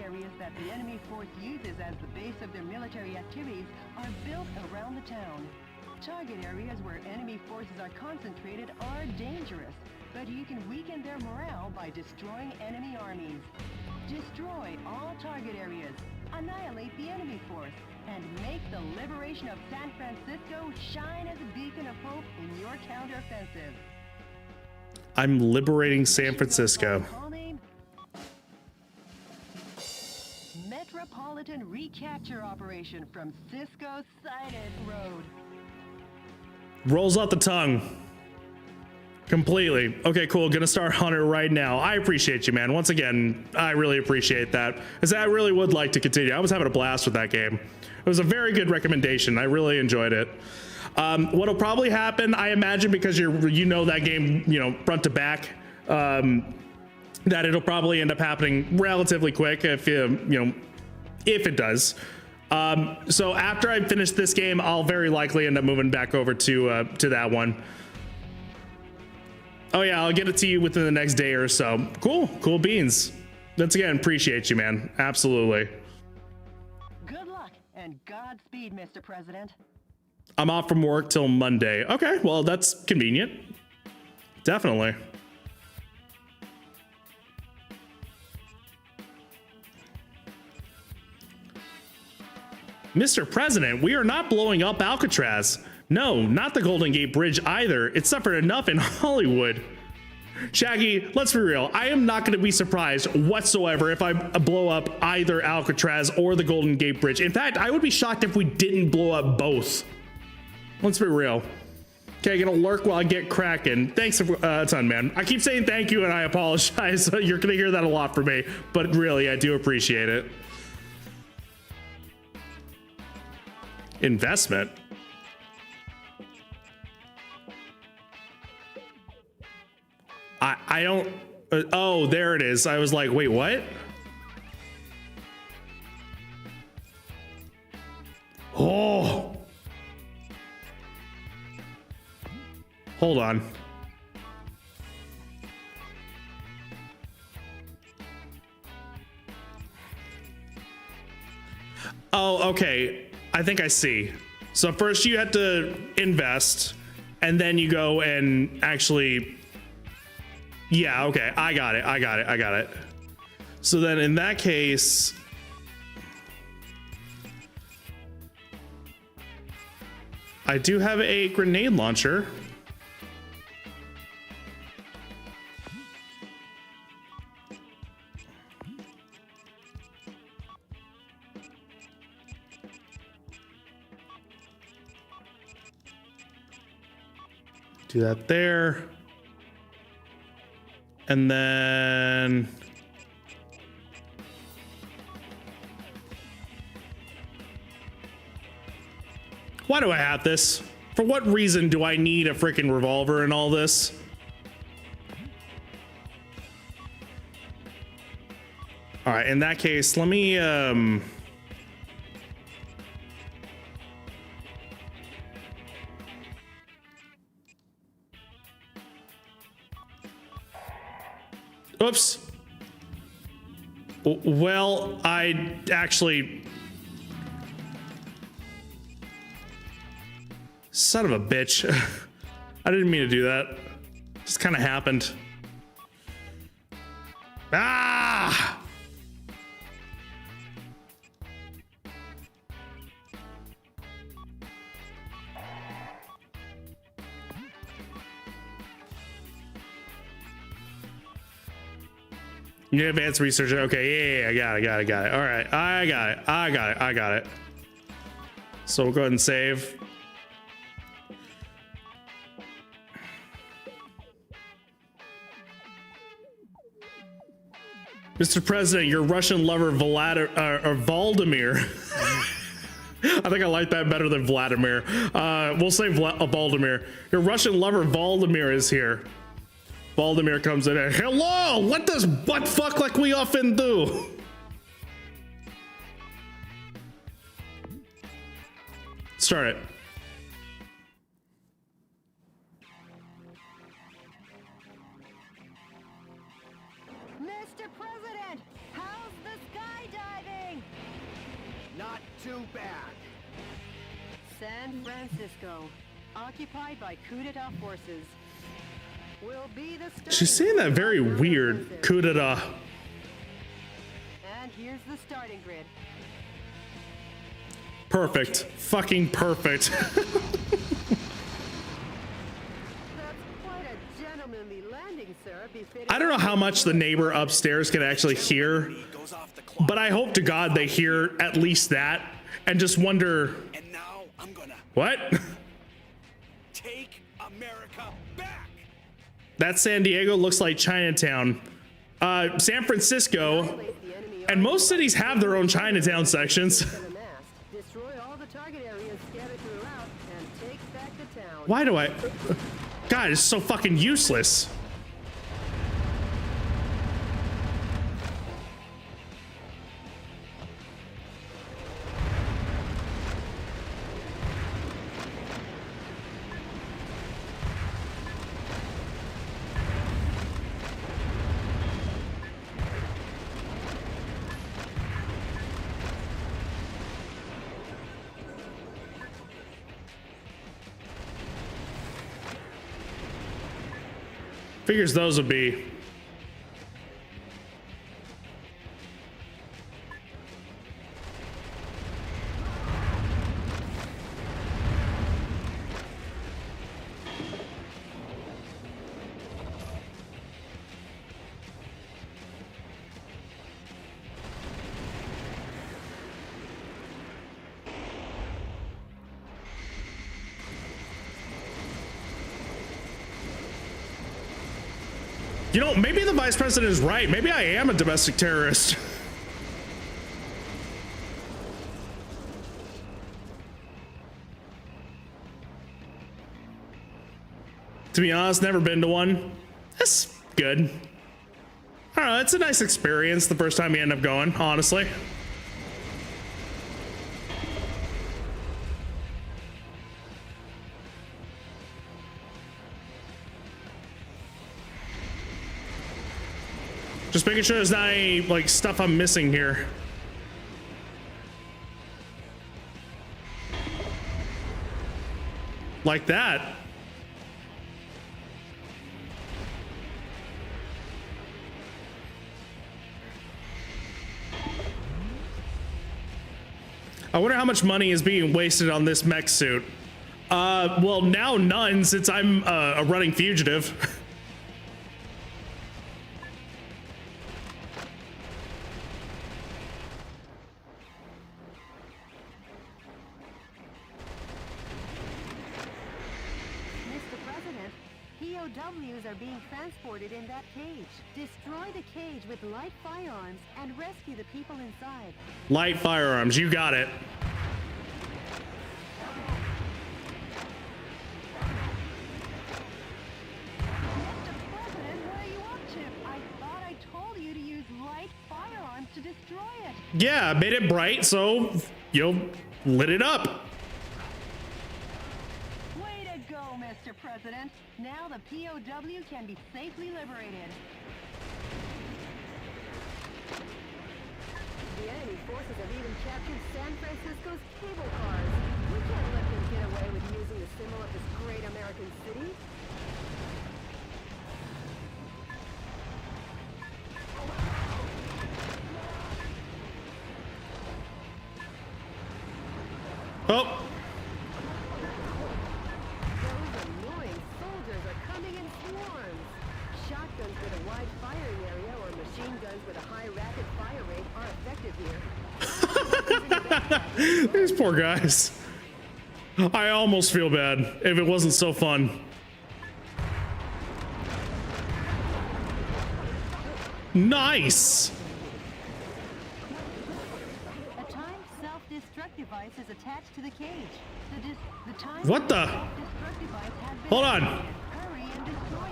areas that the enemy force uses as the base of their military activities are built around the town. Target areas where enemy forces are concentrated are dangerous, but you can weaken their morale by destroying enemy armies. Destroy all target areas, annihilate the enemy force, and make the liberation of San Francisco shine as a beacon of hope in your counteroffensive. I'm liberating San Francisco. Metropolitan Recapture Operation from Cisco Sided Road. Rolls off the tongue. Completely. Okay, cool. Gonna start on it right now. I appreciate you, man. Once again, I really appreciate that, as I really would like to continue. I was having a blast with that game. It was a very good recommendation. I really enjoyed it. What'll probably happen, I imagine, because you know that game, you know, front to back, that it'll probably end up happening relatively quick if if it does. So after I finish this game, I'll very likely end up moving back over to that one. Oh yeah, I'll get it to you within the next day or so. Cool beans. Once again, appreciate you, man. Absolutely. Good luck and Godspeed, Mr. President. I'm off from work till Monday. Okay, well, that's convenient. Definitely. Mr. President, we are not blowing up Alcatraz. No, not the Golden Gate Bridge either. It suffered enough in Hollywood. Shaggy, let's be real. I am not going to be surprised whatsoever if I blow up either Alcatraz or the Golden Gate Bridge. In fact, I would be shocked if we didn't blow up both. Let's be real. Okay, gonna lurk while I get cracking. Thanks a ton, man. I keep saying thank you and I apologize. You're gonna hear that a lot from me, but really, I do appreciate it. Investment. I don't, oh, there it is. I was like, wait, what? Oh. Hold on. Okay, I think I see. So first you have to invest, and then you go and actually, yeah, okay, I got it. So then in that case, I do have a grenade launcher. Do that there. And then why do I have this? For what reason do I need a freaking revolver in all this? All right, in that case, let me oops. Well, I actually... Son of a bitch. I didn't mean to do that. Just kind of happened. Ah! You have advanced research. Okay, yeah, I got it. All right, I got it. So we'll go ahead and save. Mr. President, your Russian lover Vladimir. I think I like that better than Vladimir. We'll say Vladimir. Your Russian lover Vladimir is here. Vladimir comes in and, hello, let this butt fuck like we often do. Start it. Mr. President, how's the skydiving? Not too bad. San Francisco, occupied by coup d'etat forces. Will be the She's saying that very weird coup d'etat. And here's the starting grid. Perfect. Fucking perfect. That's quite a gentlemanly landing, sir. I don't know how much the neighbor upstairs can actually hear, but I hope to God they hear at least that and just wonder, And now I'm gonna what? take America back. That San Diego looks like Chinatown. San Francisco, and most cities have their own Chinatown sections. Destroy all the target areas scattered throughout and take back the town. Why do I? God, it's so fucking useless. Figures those would be. You know, maybe the vice president is right. Maybe I am a domestic terrorist. To be honest, never been to one. That's good. I don't know, it's a nice experience the first time you end up going, honestly. Just making sure there's not any, like, stuff I'm missing here. Like that. I wonder how much money is being wasted on this mech suit. Well, now none, since I'm a running fugitive. Mr. President, POWs are being transported in that cage. Destroy the cage with light firearms and rescue the people inside. Light firearms, you got it. Mr. President, what are you up to? I thought I told you to use light firearms to destroy it. Yeah, made it bright, so you lit it up. Way to go, Mr. President. Now the POW can be safely liberated. The enemy forces have even captured San Francisco's cable cars. We can't let them get away with using the symbol of this great American city. Oh, Those annoying soldiers are coming in swarms. Shotguns with a wide firing area or machine guns with a high rapid fire rate are effective here. these poor guys. I almost feel bad if it wasn't so fun. Nice. A timed self-destruct device is attached to the cage. The timed What the? self-destruct device has been Hold on. activated. Hurry and destroy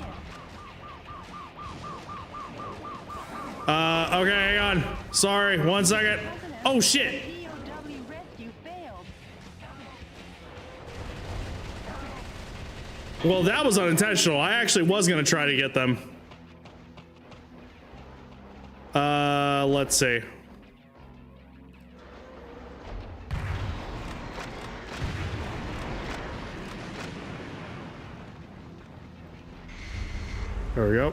it. Okay, hang on. Sorry, 1 second. Oh shit. POW rescue failed. Well, that was unintentional. I actually was gonna try to get them. Let's see. There we go.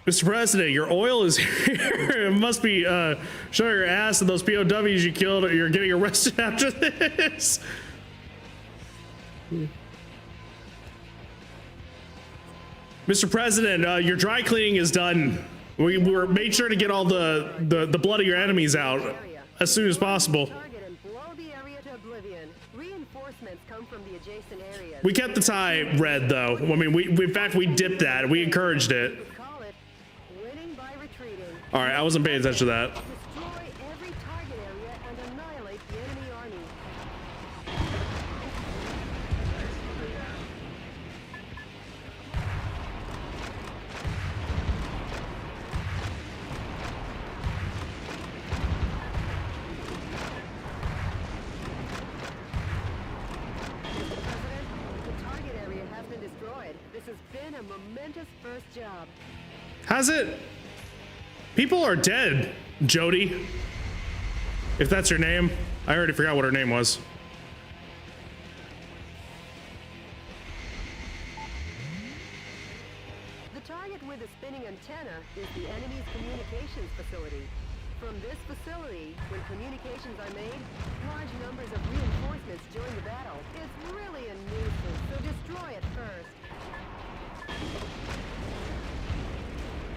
Mr. President, your oil is here. It must be show your ass and those POWs you killed. You're getting arrested after this. Mr. President, your dry cleaning is done. We were made sure to get all the blood of your enemies out as soon as possible. Target and blow the area to oblivion. Reinforcements come from the adjacent areas. We kept the tie red though. I mean, we in fact we dipped that. We encouraged it. Call it winning by retreating. All right, I wasn't paying attention to that. Destroy every target area and annihilate the enemy army. Mr. President, the target area has been destroyed. This has been a momentous first job. Has it? People are dead, Jody. If that's your name. I already forgot what her name was. The target with the spinning antenna is the enemy's communications facility. From this facility, when communications are made, large numbers of reinforcements join the battle. It's really a nuisance, so destroy it first.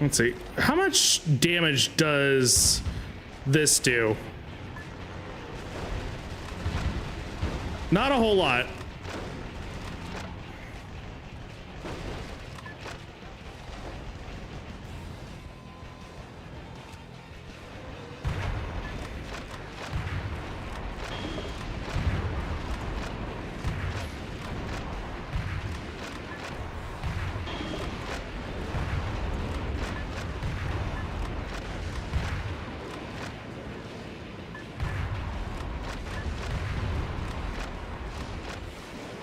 Let's see. How much damage does this do? Not a whole lot.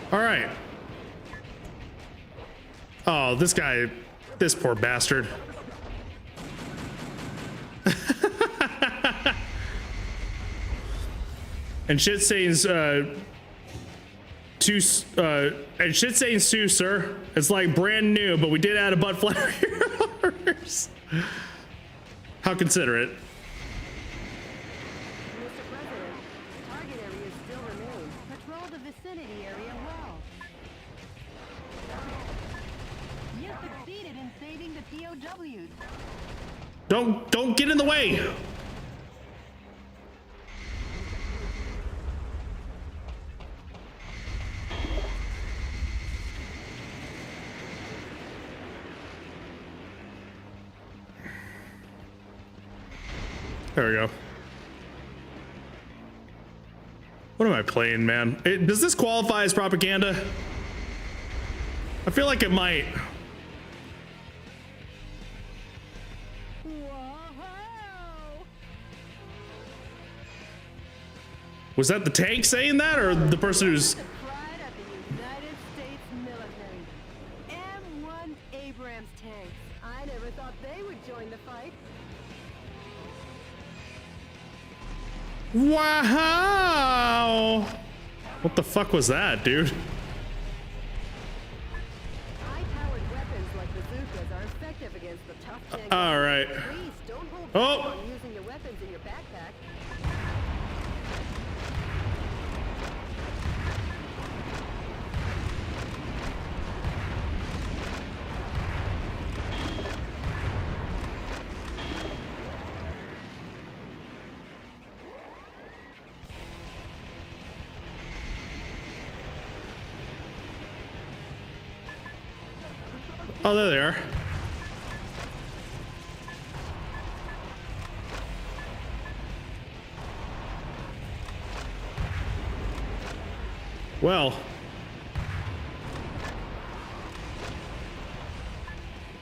All right. Oh, this guy, this poor bastard. And shit stains and shit stains too, sir. It's like brand new, but we did add a butt flapper here. How considerate. Mr. President, target areas still remain. Patrol the vicinity area well. You succeeded in saving the POWs. Don't get in the way. There we go. What am I playing, man? Does this qualify as propaganda? I feel like it might. Was that the tank saying that, or the person who's... The pride of the United States military. M1 Abrams tanks. I never thought they would join the fight. Wow! What the fuck was that, dude? High-powered weapons like bazookas are effective against the tough tank. All right. Please don't hold Oh. back on using the weapons in your backpack. Oh, there they are. Well,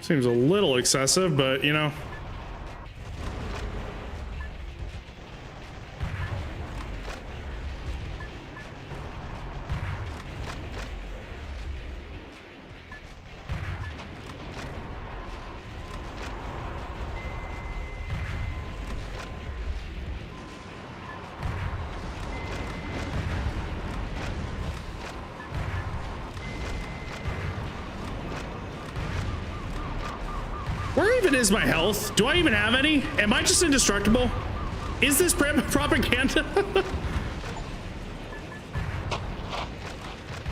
seems a little excessive, but you know. Where even is my health? Do I even have any? Am I just indestructible? Is this propaganda?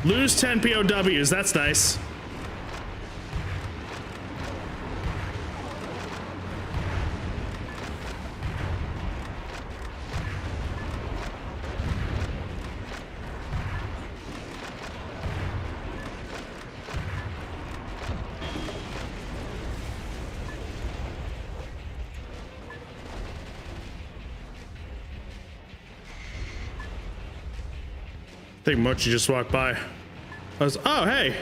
Lose 10 POWs, that's nice. I think Mochi just walked by. Oh, hey.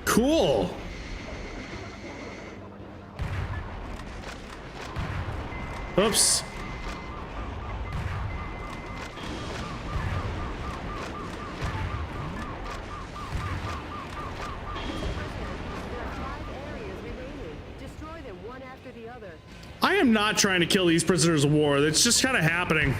Cool. Oops. I am not trying to kill these prisoners of war. It's just kind of happening.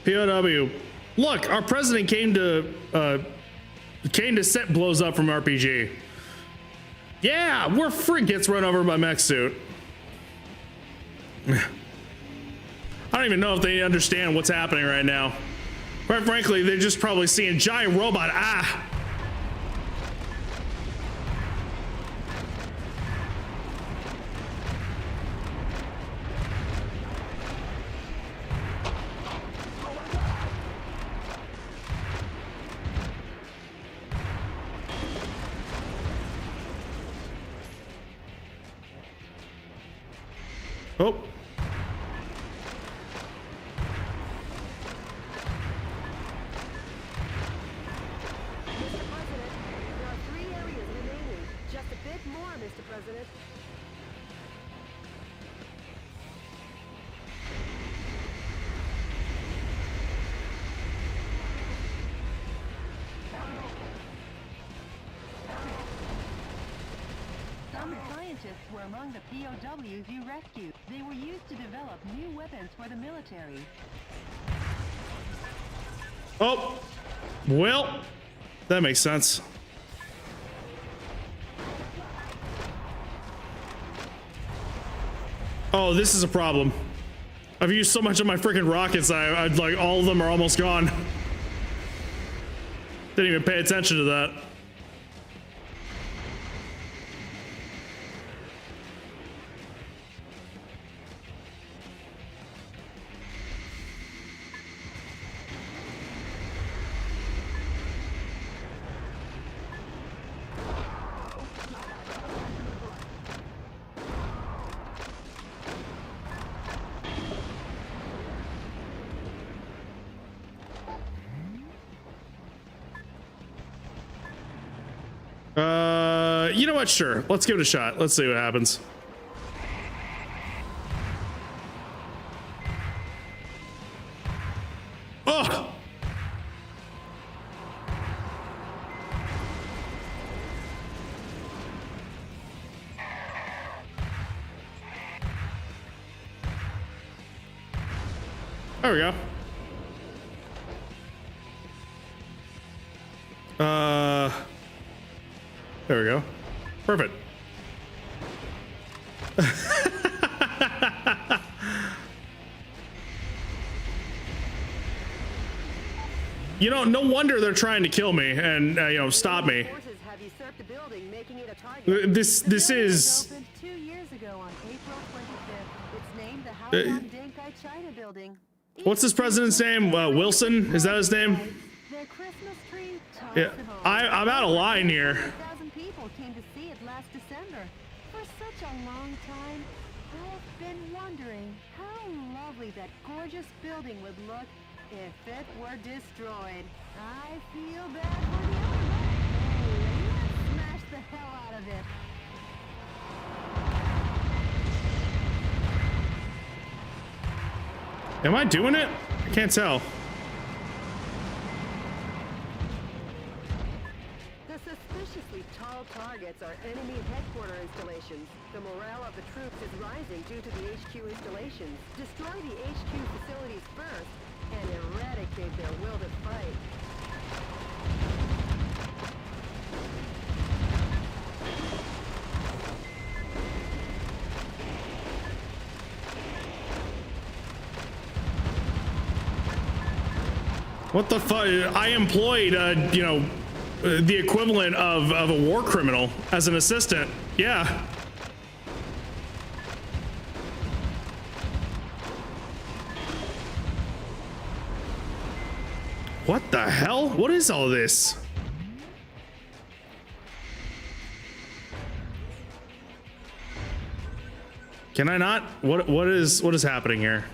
POW. Look, our president came to Kane Descent blows up from RPG. Yeah, we're free. Gets run over by mech suit. I don't even know if they understand what's happening right now. Quite frankly, they're just probably seeing giant robot. Ah. Oh. Were among the POWs you rescued. They were used to develop new weapons for the military. Oh, well, that makes sense. Oh, this is a problem. I've used so much of my freaking rockets, I'd like all of them are almost gone. Didn't even pay attention to that. You know what? Sure. Let's give it a shot. Let's see what happens. Oh! There we go. There we go. Perfect. You know, no wonder they're trying to kill me and you know, stop me. This is 2 years ago on April 25th. It's named the Hougang Denkai China Building. What's this president's name? Wilson? Is that his name? Their Christmas tree. Yeah, I'm out of line here. 1,000 people came to see it last December. For such a long time, I've been wondering how lovely that gorgeous building would look if it were destroyed. I feel bad for the owner. Hey, let's smash the hell out of it. Am I doing it? I can't tell. The suspiciously tall targets are enemy headquarter installations. The morale of the troops is rising due to the HQ installations. Destroy the HQ facilities first and eradicate their will to fight. What the fuck? I employed, you know, the equivalent of a war criminal as an assistant. Yeah. What the hell? What is all this? Can I not? What is happening here?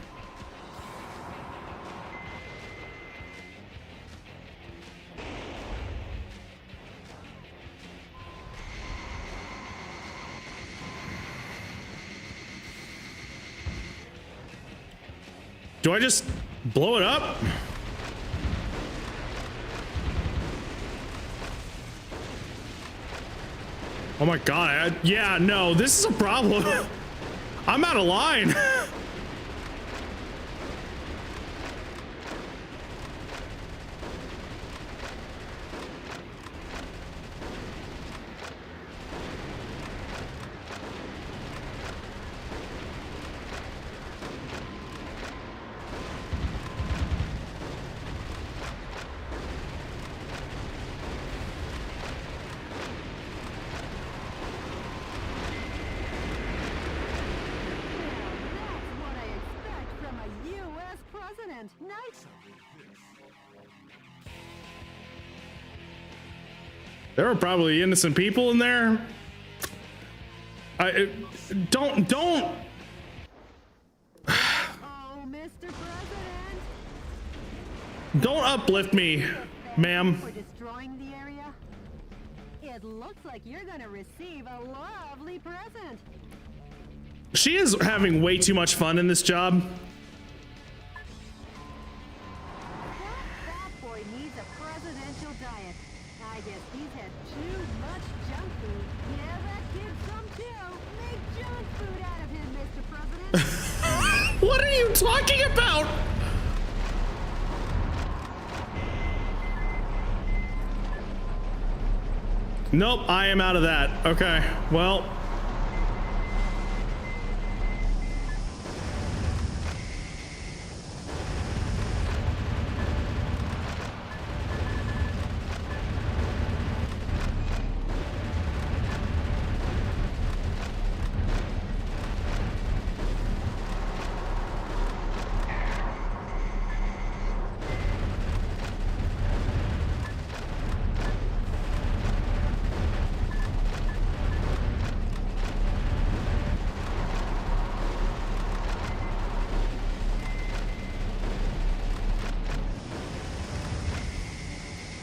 Do I just blow it up? Oh my god, yeah, no, this is a problem. I'm out of line. President! Nice! There are probably innocent people in there. Don't. Oh, Mr. President! Don't uplift me, ma'am. For destroying the area? It looks like you're gonna receive a lovely present. She is having way too much fun in this job. That boy needs a presidential diet. I guess he's had too much junk food. Yeah, that kid's some too. Make junk food out of him, Mr. President. What are you talking about? Nope, I am out of that. Okay, well.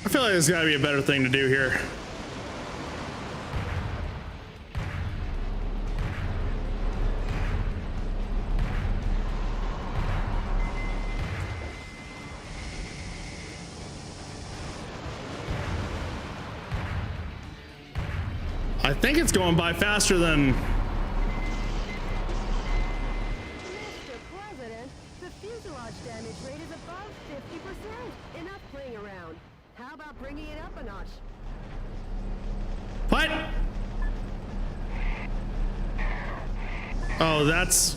I feel like there's gotta be a better thing to do here. I think it's going by faster than... Mr. President, the fuselage damage rate is above 50%. Enough playing around. How about bringing it up a notch? What? Oh, that's...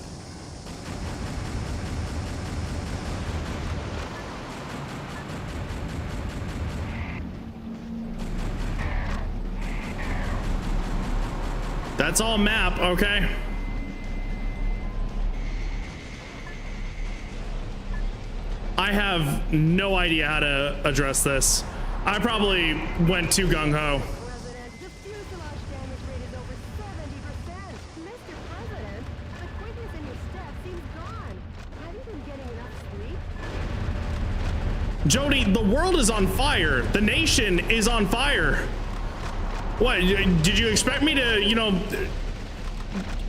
That's all map, okay. I have no idea how to address this. I probably went too gung-ho. President, the fuselage damage rate is over 70%. Mr. President, the quickness in your step seems gone. Have you been getting enough sleep? Jody, the world is on fire. The nation is on fire. What, did you expect me to, you know,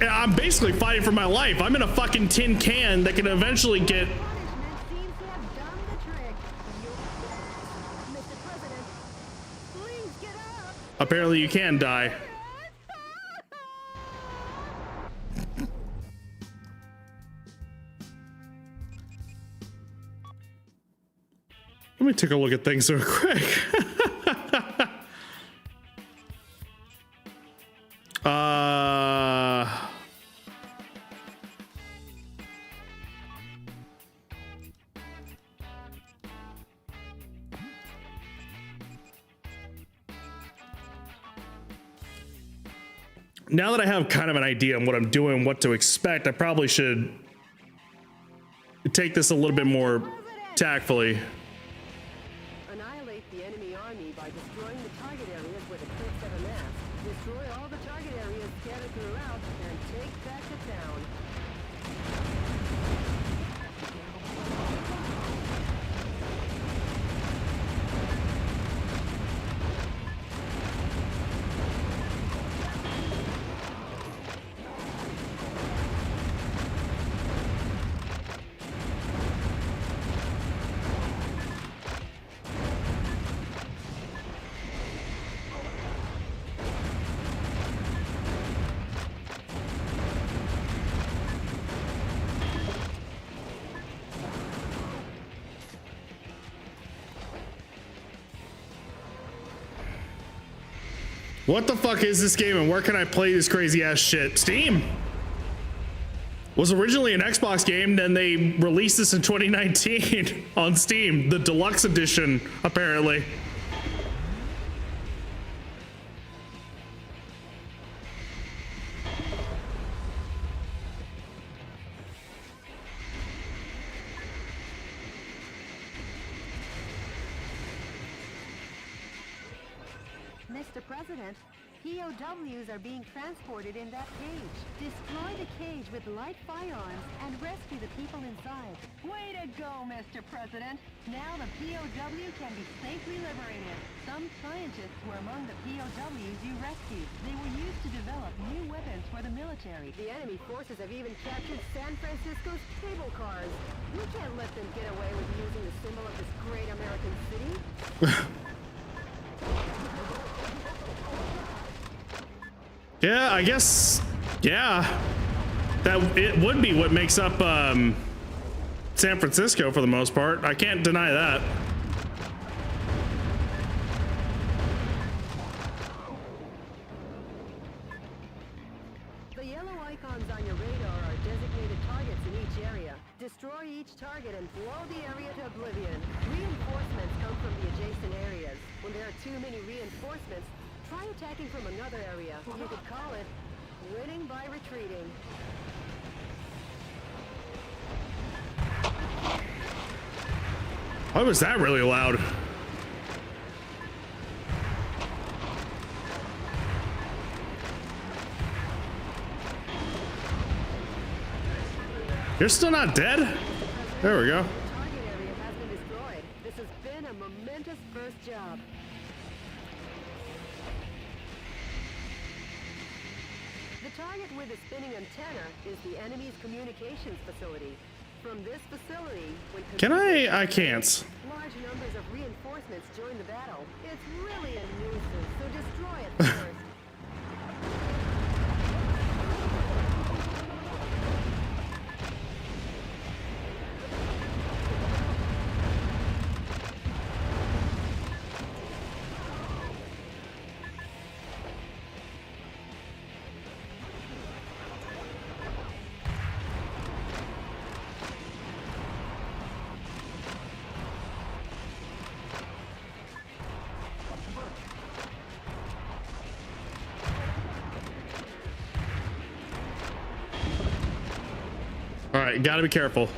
I'm basically fighting for my life. I'm in a fucking tin can that can eventually get... Punishment seems to have done the trick. Mr. President, please get up. Apparently you can die. Let me take a look at things real quick. Now that I have kind of an idea on what I'm doing, what to expect, I probably should take this a little bit more tactfully. Annihilate the enemy army by destroying the target areas where the troops have amassed. Destroy all the target areas scattered throughout and take back the town. What the fuck is this game and where can I play this crazy ass shit? Steam was originally an Xbox game, then they released this in 2019 on Steam, the deluxe edition, apparently. Mr. President, POWs are being transported in that cage. Destroy the cage with light firearms and rescue the people inside. Way to go, Mr. President! Now the POW can be safely liberated. Some scientists were among the POWs you rescued. They were used to develop new weapons for the military. The enemy forces have even captured San Francisco's cable cars. We can't let them get away with using the symbol of this great American city. Yeah, I guess, yeah, that it would be what makes up San Francisco for the most part. I can't deny that. The yellow icons on your radar are designated targets in each area. Destroy each target and blow the area to oblivion. Reinforcements come from the adjacent areas. When there are too many reinforcements, try attacking from another area. You could call it winning by retreating. Why was that really loud? You're still not dead? There we go. The target area has been destroyed. This has been a momentous first job. The target with the spinning antenna is the enemy's communications facility. From this facility, when Can I can't. large numbers of reinforcements join the battle. It's really a nuisance, so destroy it first. All right, gotta be careful.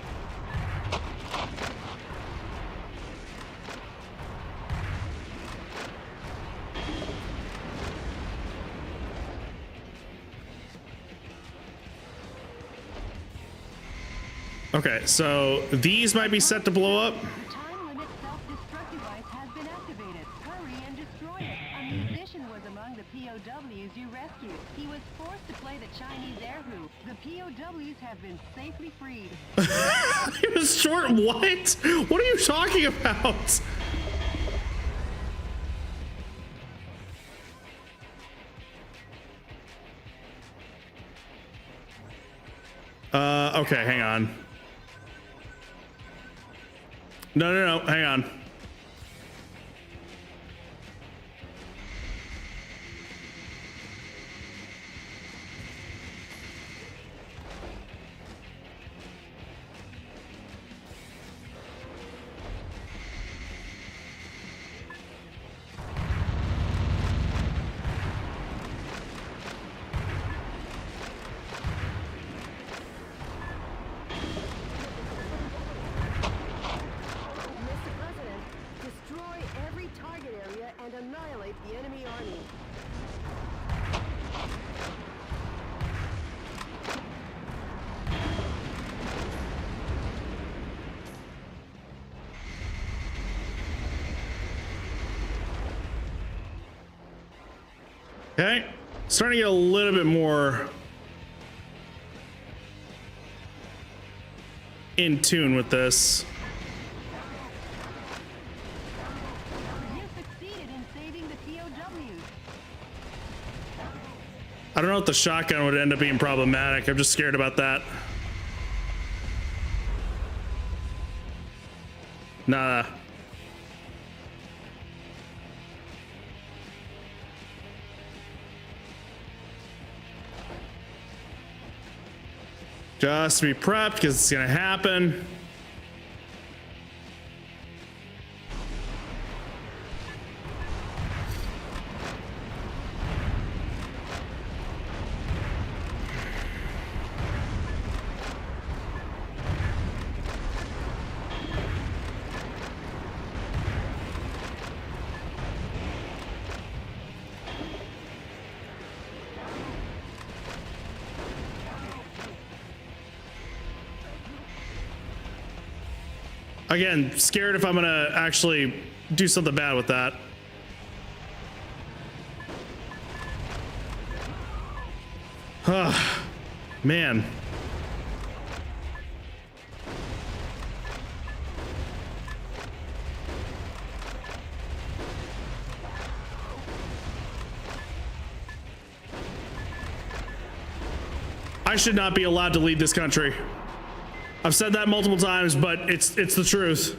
Okay, so these might be set to blow up. The time limit self-destruct device has been activated. Hurry and destroy it. A musician was among the POWs you rescued. He was forced to play the Chinese air hoop. The POWs have been safely freed. It was short. What? What are you talking about? Okay, hang on. No, hang on. Mr. President, destroy every target area and annihilate the enemy army. Okay, starting to get a little bit more in tune with this. You succeeded in saving the POWs. I don't know if the shotgun would end up being problematic. I'm just scared about that. Nah. Just be prepped because it's gonna happen. Again, scared if I'm gonna actually do something bad with that. Man. I should not be allowed to lead this country. I've said that multiple times, but it's the truth.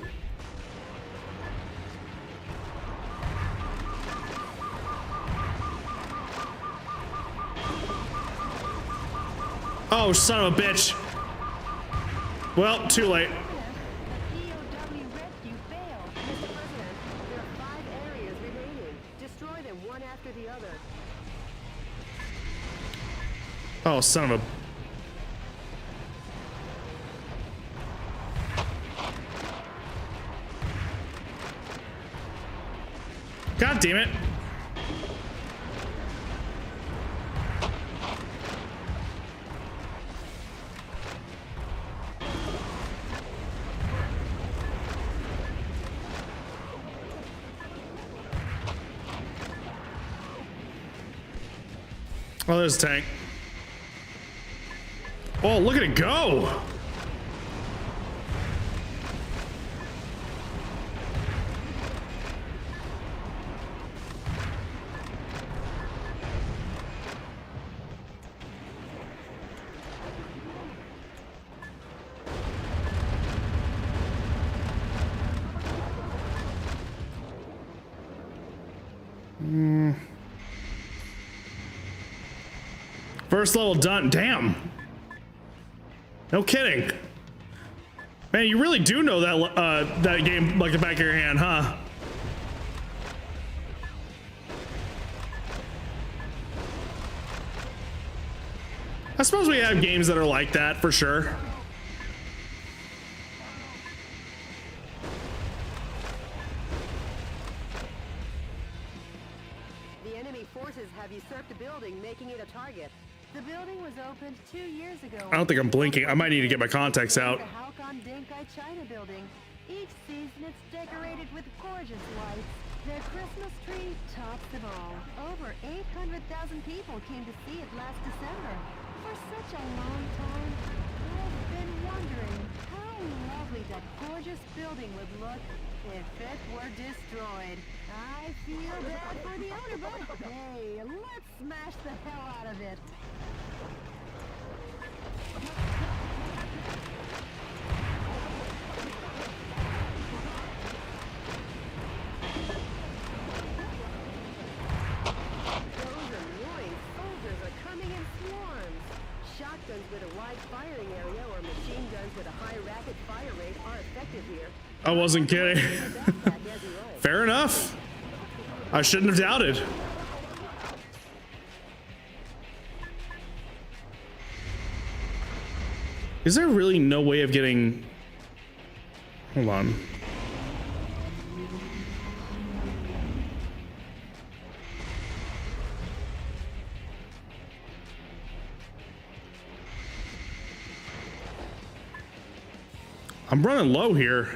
Oh, son of a bitch. Well, too late. The POW rescue failed. Mr. President, there are 5 areas remaining. Destroy them one after the other. Oh, son of a... God damn it. Oh, there's a tank. Oh, look at it go. First level done. Damn. No kidding. Man, you really do know that that game like the back of your hand, huh? I suppose we have games that are like that for sure. The enemy forces have usurped the building, making it a target. The building was opened 2 years ago. I don't think I'm blinking. I might need to get my contacts out. The Halcon Denkai China building. Each season it's decorated with gorgeous lights. Their Christmas tree tops them all. Over 800,000 people came to see it last December. For such a long time, I've been wondering how lovely that gorgeous building would look if it were destroyed. I feel bad for the owner, but hey, let's smash the hell out of it. Those annoying soldiers are coming in swarms. Shotguns with a wide firing area or machine guns with a high rapid fire rate are effective here. I wasn't kidding. Fair enough. I shouldn't have doubted. Is there really no way of getting... Hold on. I'm running low here.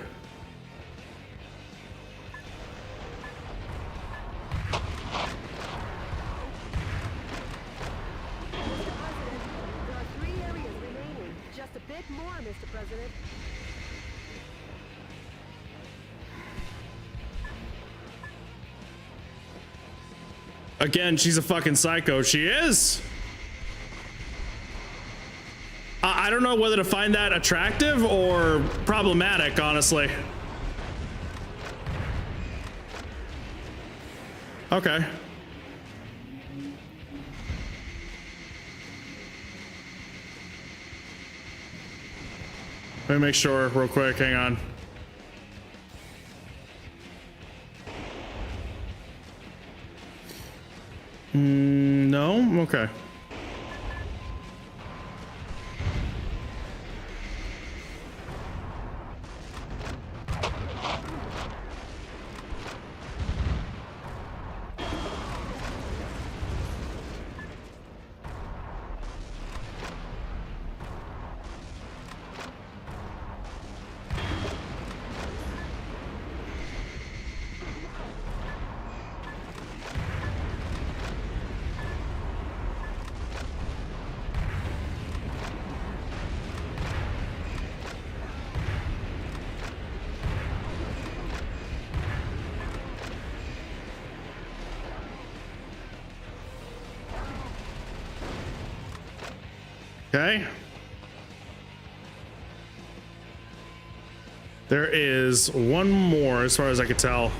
There are 3 areas remaining. Just a bit more, Mr. President. Again, she's a fucking psycho. She is. I don't know whether to find that attractive or problematic, honestly. Okay. Let me make sure real quick. Hang on. No? Okay. Okay. There is one more as far as I could tell.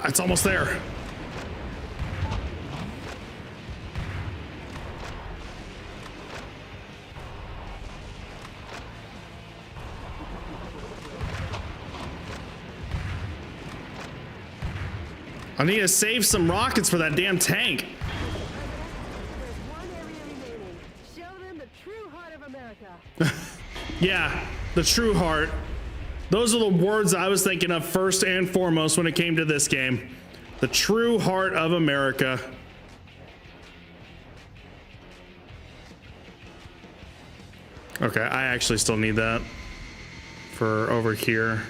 It's almost there. I need to save some rockets for that damn tank. There's one area remaining. Show them the true heart of America. Yeah, the true heart. Those are the words I was thinking of first and foremost when it came to this game. The true heart of America. Okay, I actually still need that for over here.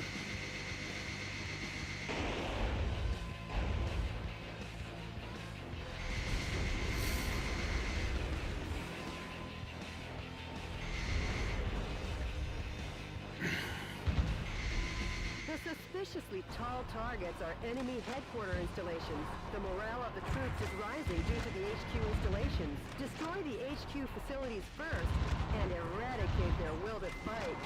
Suspiciously tall targets are enemy headquarter installations. The morale of the troops is rising due to the HQ installations. Destroy the HQ facilities first and eradicate their will to fight.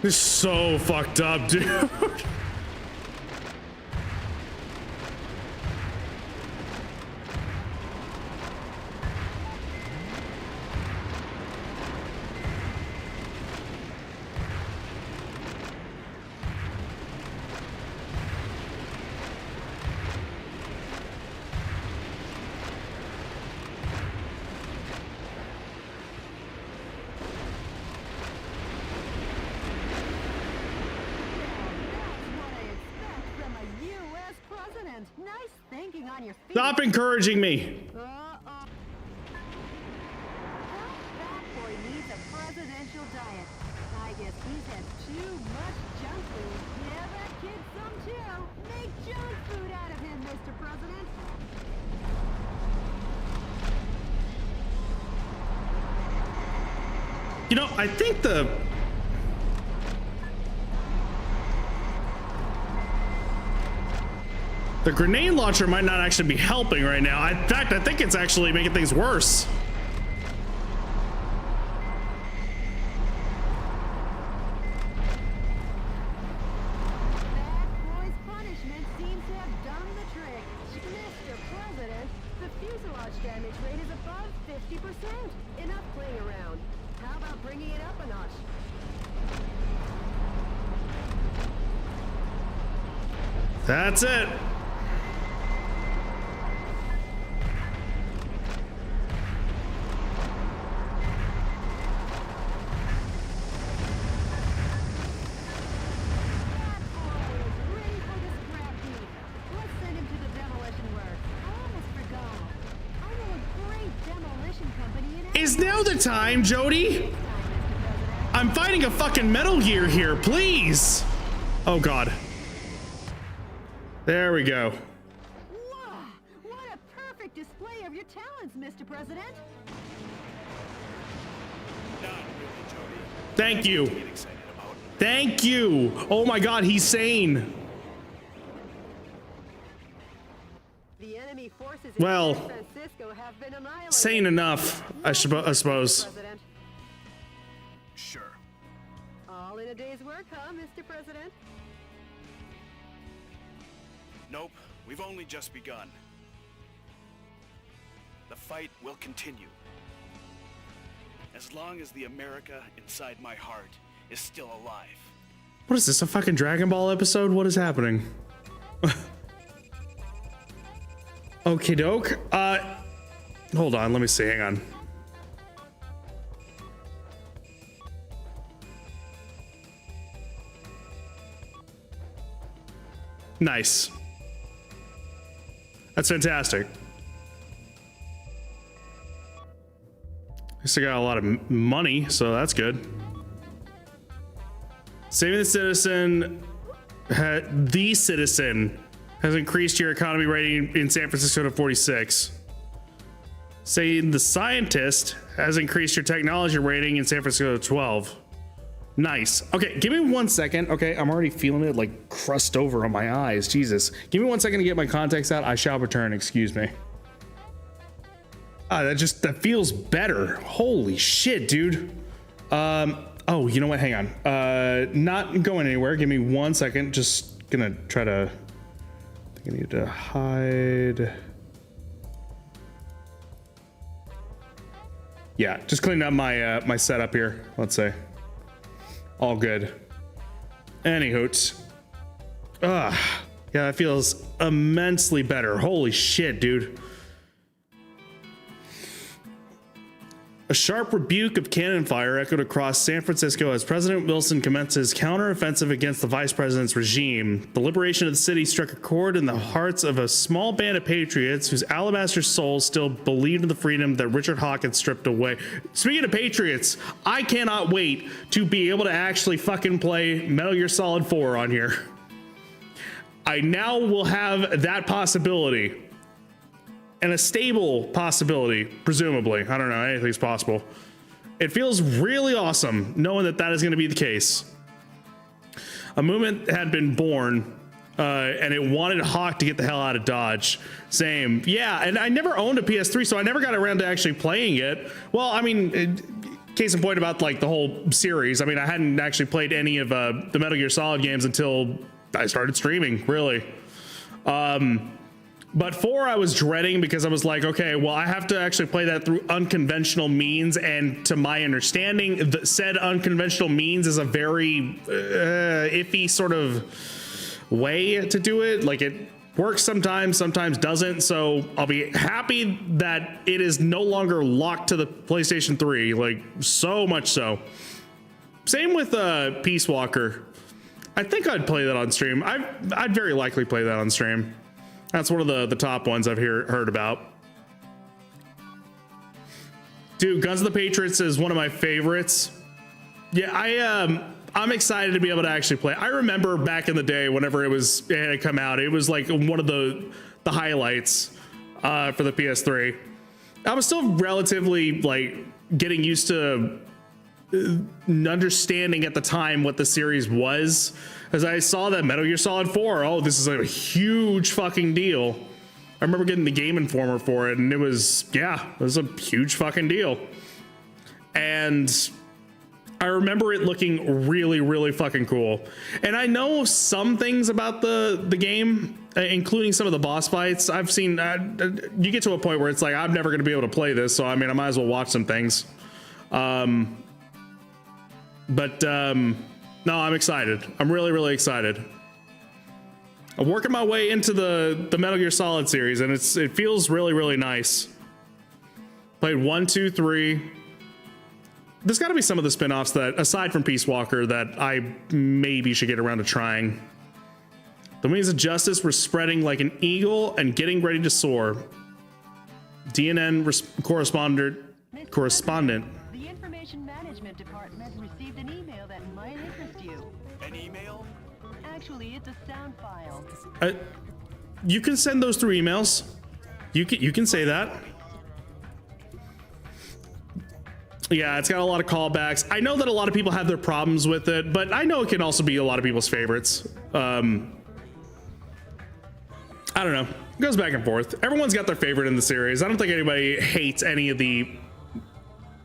This is so fucked up, dude. Nice thinking on your feet. Stop encouraging me. That boy needs a presidential diet. I guess he's had too much junk food. Yeah, that kid's some too. Make junk food out of him, Mr. President. You know, I think the grenade launcher might not actually be helping right now. In fact, I think it's actually making things worse. That boy's punishment seems to have done the trick. Mr. President, the fuselage damage rate is above 50%. Enough playing around. How about bringing it up a notch? That's it. Is now the time, Jody? I'm fighting a fucking Metal Gear here, please. Oh God. There we go. Wow, what a perfect display of your talents, Mr. President. Not really, Jody. Thank you. Get excited about. Thank you. Oh my God, he's sane. The enemy forces forces in Well, San Francisco have been annihilated. sane enough, I suppose. President. Sure. All in a day's work, huh, Mr. President? Nope, we've only just begun. The fight will continue. As long as the America inside my heart is still alive. What is this, a fucking Dragon Ball episode? What is happening? Okie doke. Hold on, let me see, hang on. Nice. That's fantastic. At least I got a lot of money, so that's good. Saving the citizen, has increased your economy rating in San Francisco to 46. Saving the scientist has increased your technology rating in San Francisco to 12. Nice. Okay, give me 1 second. Okay, I'm already feeling it like crust over on my eyes. Jesus. Give me 1 second to get my contacts out. I shall return. Excuse me. That feels better. Holy shit, dude. Oh, you know what? Hang on. Not going anywhere. Give me 1 second. Just gonna try to. I think I need to hide. Yeah, just cleaning up my my setup here. Let's say. All good. Anywho. Yeah, that feels immensely better. Holy shit, dude. A sharp rebuke of cannon fire echoed across San Francisco as President Wilson commenced his counteroffensive against the vice president's regime. The liberation of the city struck a chord in the hearts of a small band of patriots whose alabaster souls still believed in the freedom that Richard Hawk had stripped away. Speaking of patriots, I cannot wait to be able to actually fucking play Metal Gear Solid 4 on here. I now will have that possibility. And a stable possibility, presumably. I don't know, anything's possible. It feels really awesome knowing that that is going to be the case. A movement had been born, and it wanted Hawk to get the hell out of Dodge. Same. Yeah, and I never owned a PS3, so I never got around to actually playing it. Well, I mean, case in point about like the whole series. I mean, I hadn't actually played any of the Metal Gear Solid games until I started streaming, really. But 4 I was dreading because I was like, okay, well, I have to actually play that through unconventional means. And to my understanding, said unconventional means is a very iffy sort of way to do it. Like it works sometimes, sometimes doesn't. So I'll be happy that it is no longer locked to the PlayStation 3, like so much so. Same with Peace Walker. I think I'd play that on stream. I'd very likely play that on stream. That's one of the top ones I've heard about. Dude, Guns of the Patriots is one of my favorites. Yeah, I'm excited to be able to actually play. I remember back in the day whenever it had come out, it was like one of the highlights for the PS3. I was still relatively like getting used to understanding at the time what the series was, as I saw that Metal Gear Solid 4, oh, this is a huge fucking deal. I remember getting the Game Informer for it, and it was a huge fucking deal. And I remember it looking really, really fucking cool. And I know some things about the game, including some of the boss fights. I've seen, you get to a point where it's like, I'm never going to be able to play this, so I mean, I might as well watch some things. No, I'm excited. I'm really, really excited. I'm working my way into the Metal Gear Solid series, and it feels really, really nice. Played 1, 2, 3. There's got to be some of the spin-offs that, aside from Peace Walker, that I maybe should get around to trying. The wings of justice were spreading like an eagle and getting ready to soar. DNN correspondent. The Information Management Department received an email that might interest you. An email? Actually, it's a sound file. You can send those through emails. You can say that. Yeah, it's got a lot of callbacks. I know that a lot of people have their problems with it, but I know it can also be a lot of people's favorites. I don't know. It goes back and forth. Everyone's got their favorite in the series. I don't think anybody hates any of the...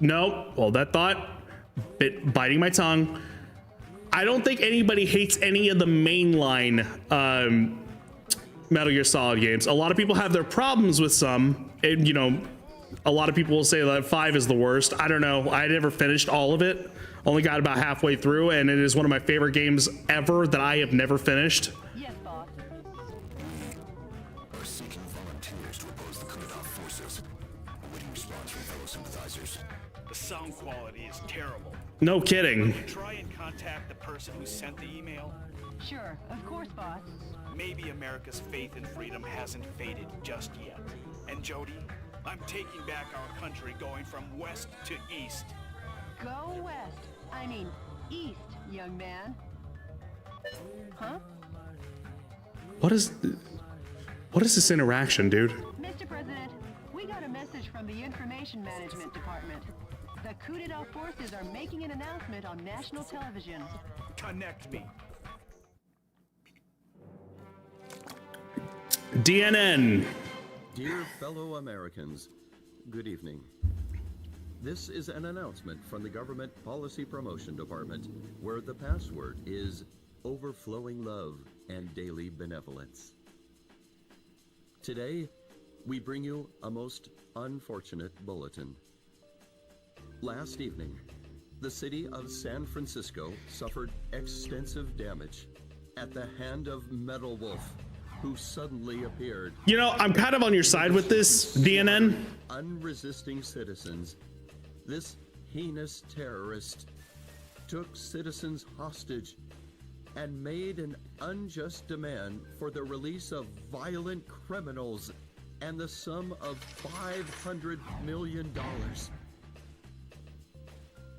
No, hold that thought. Biting my tongue. I don't think anybody hates any of the mainline Metal Gear Solid games. A lot of people have their problems with some, and you know, a lot of people will say that 5 is the worst. I don't know. I never finished all of it. Only got about halfway through, and it is one of my favorite games ever that I have never finished. Yes, boss. Are seeking volunteers to oppose the coup d'etat forces. Awaiting response from fellow sympathizers. The sound quality is terrible. No kidding. Try and contact the person who sent the email. Sure, of course, boss. Maybe America's faith in freedom hasn't faded just yet. And Jody, I'm taking back our country, going from west to east. Go west. I mean, east, young man. Huh? What is this interaction, dude? Mr. President, we got a message from the Information Management Department. The coup d'etat forces are making an announcement on national television. Connect me. DNN. Dear fellow Americans, good evening. This is an announcement from the Government Policy Promotion Department, where the password is overflowing love and daily benevolence. Today, we bring you a most unfortunate bulletin. Last evening, the city of San Francisco suffered extensive damage at the hand of Metal Wolf, who suddenly appeared. You know, I'm kind of on your side with this, DNN. Unresisting citizens. This heinous terrorist took citizens hostage and made an unjust demand for the release of violent criminals and the sum of $500 million.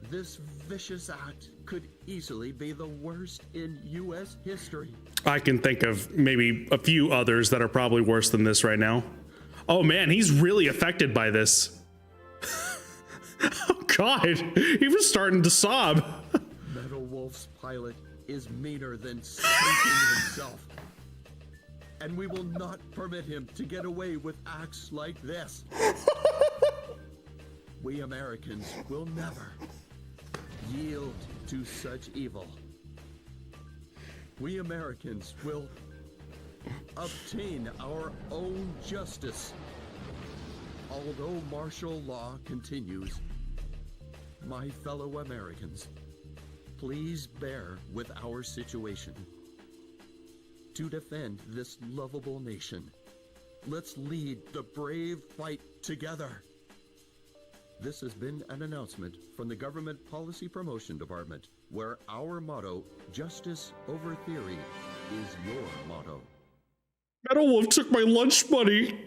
This vicious act could easily be the worst in U.S. history. I can think of maybe a few others that are probably worse than this right now. Oh man, he's really affected by this. Oh God, he was starting to sob. Metal Wolf's pilot is meaner than Satan himself. And we will not permit him to get away with acts like this. We Americans will never yield to such evil. We Americans will obtain our own justice. Although martial law continues, my fellow Americans, please bear with our situation. To defend this lovable nation, let's lead the brave fight together. This has been an announcement from the Government Policy Promotion Department, where our motto, justice over theory, is your motto. Metal Wolf took my lunch money.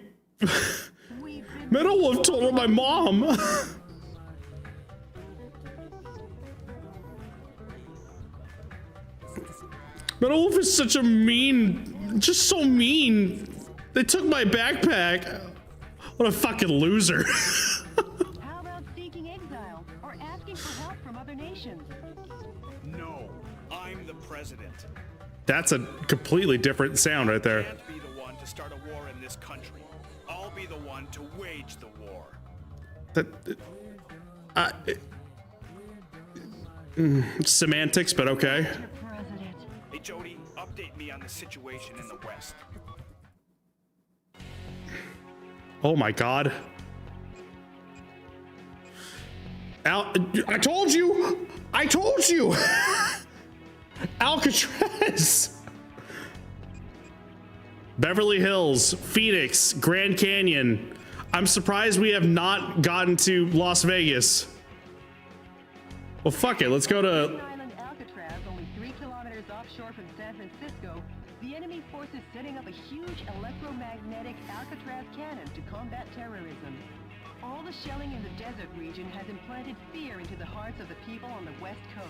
Metal Wolf told on my mom. Metal Wolf is such a mean, just so mean. They took my backpack. What a fucking loser. How about seeking exile or asking for help from other nations? No, I'm the president. That's a completely different sound right I there. can't be the one to start a war in this country. I'll be the one to wage the war. Semantics, but okay. Mr. President. Hey Jody, update me on the situation in the West. Oh my God. I told you! I told you! Alcatraz! Beverly Hills, Phoenix, Grand Canyon. I'm surprised we have not gotten to Las Vegas. Well, fuck it. Let's go to... Island Alcatraz, only 3 kilometers offshore from San Francisco, the enemy force is setting up a huge electromagnetic Alcatraz cannon to combat terrorism. All the shelling in the desert region has implanted fear into the hearts of the people on the West Coast.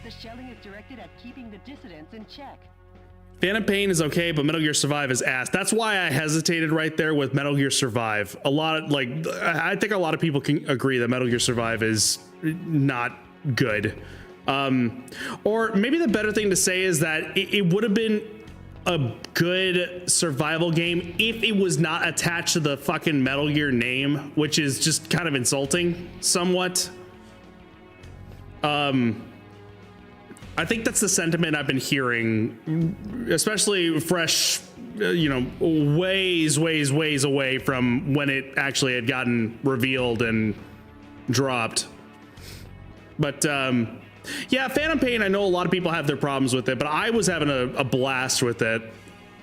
The shelling is directed at keeping the dissidents in check. Phantom Pain is okay, but Metal Gear Survive is ass. That's why I hesitated right there with Metal Gear Survive. I think a lot of people can agree that Metal Gear Survive is not good. Or maybe the better thing to say is that it would have been a good survival game if it was not attached to the fucking Metal Gear name, which is just kind of insulting somewhat. I think that's the sentiment I've been hearing, especially fresh, you know, ways away from when it actually had gotten revealed and dropped. But yeah, Phantom Pain, I know a lot of people have their problems with it, but I was having a blast with it,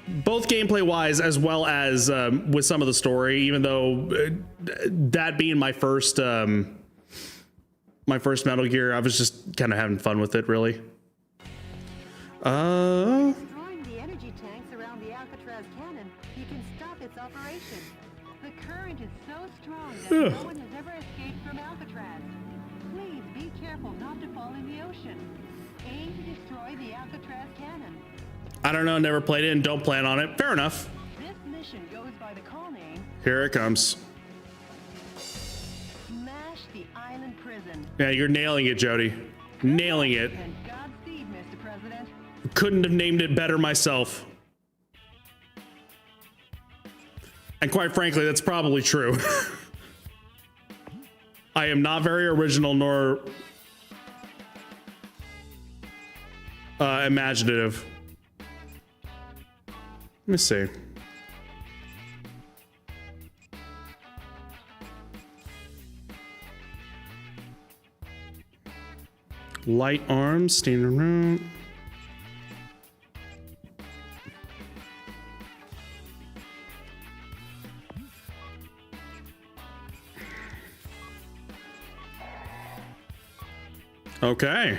both gameplay wise as well as with some of the story, even though that being my first Metal Gear, I was just kind of having fun with it, really. Destroying the energy tanks around the Alcatraz cannon, you can stop its operation. The current is so strong that no one has ever escaped from Alcatraz. Please be careful not to fall in the ocean. Aim to destroy the Alcatraz cannon. I don't know, never played it and don't plan on it. Fair enough. This mission goes by the call name Here it comes. Smash the Island Prison. Yeah, you're nailing it, Jody. Nailing it. And Godspeed, Mr. President. Couldn't have named it better myself. And quite frankly, that's probably true. I am not very original nor imaginative. Let me see. Light arms, standing around. Okay.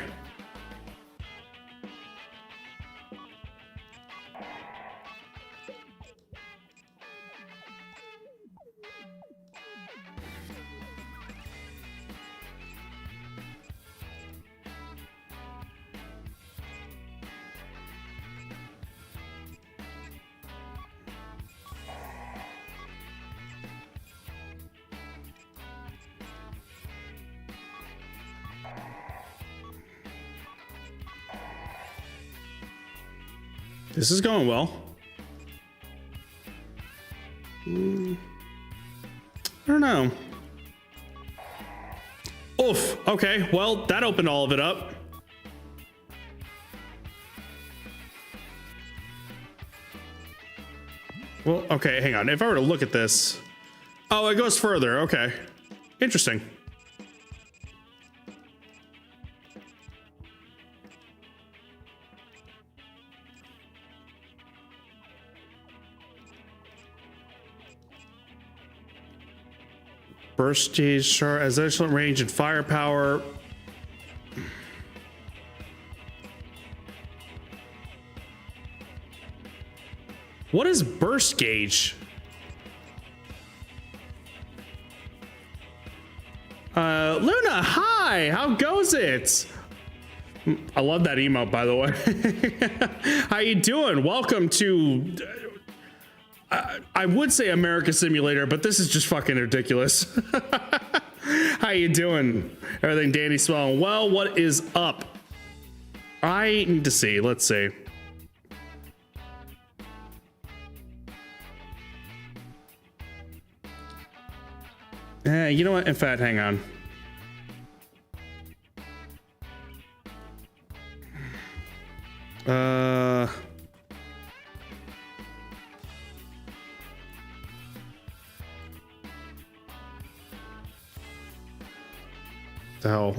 This is going well. I don't know. Oof. Okay. Well, that opened all of it up. Well, okay. Hang on. If I were to look at this. Oh, it goes further. Okay. Interesting. Burst gauge chart has excellent range and firepower. What is burst gauge? Luna, hi, how goes it? I love that emote, by the way. How you doing? Welcome to I would say America Simulator, but this is just fucking ridiculous. How you doing? Everything dandy swell. Well, what is up? I need to see. Let's see. You know what? In fact, hang on. The hell?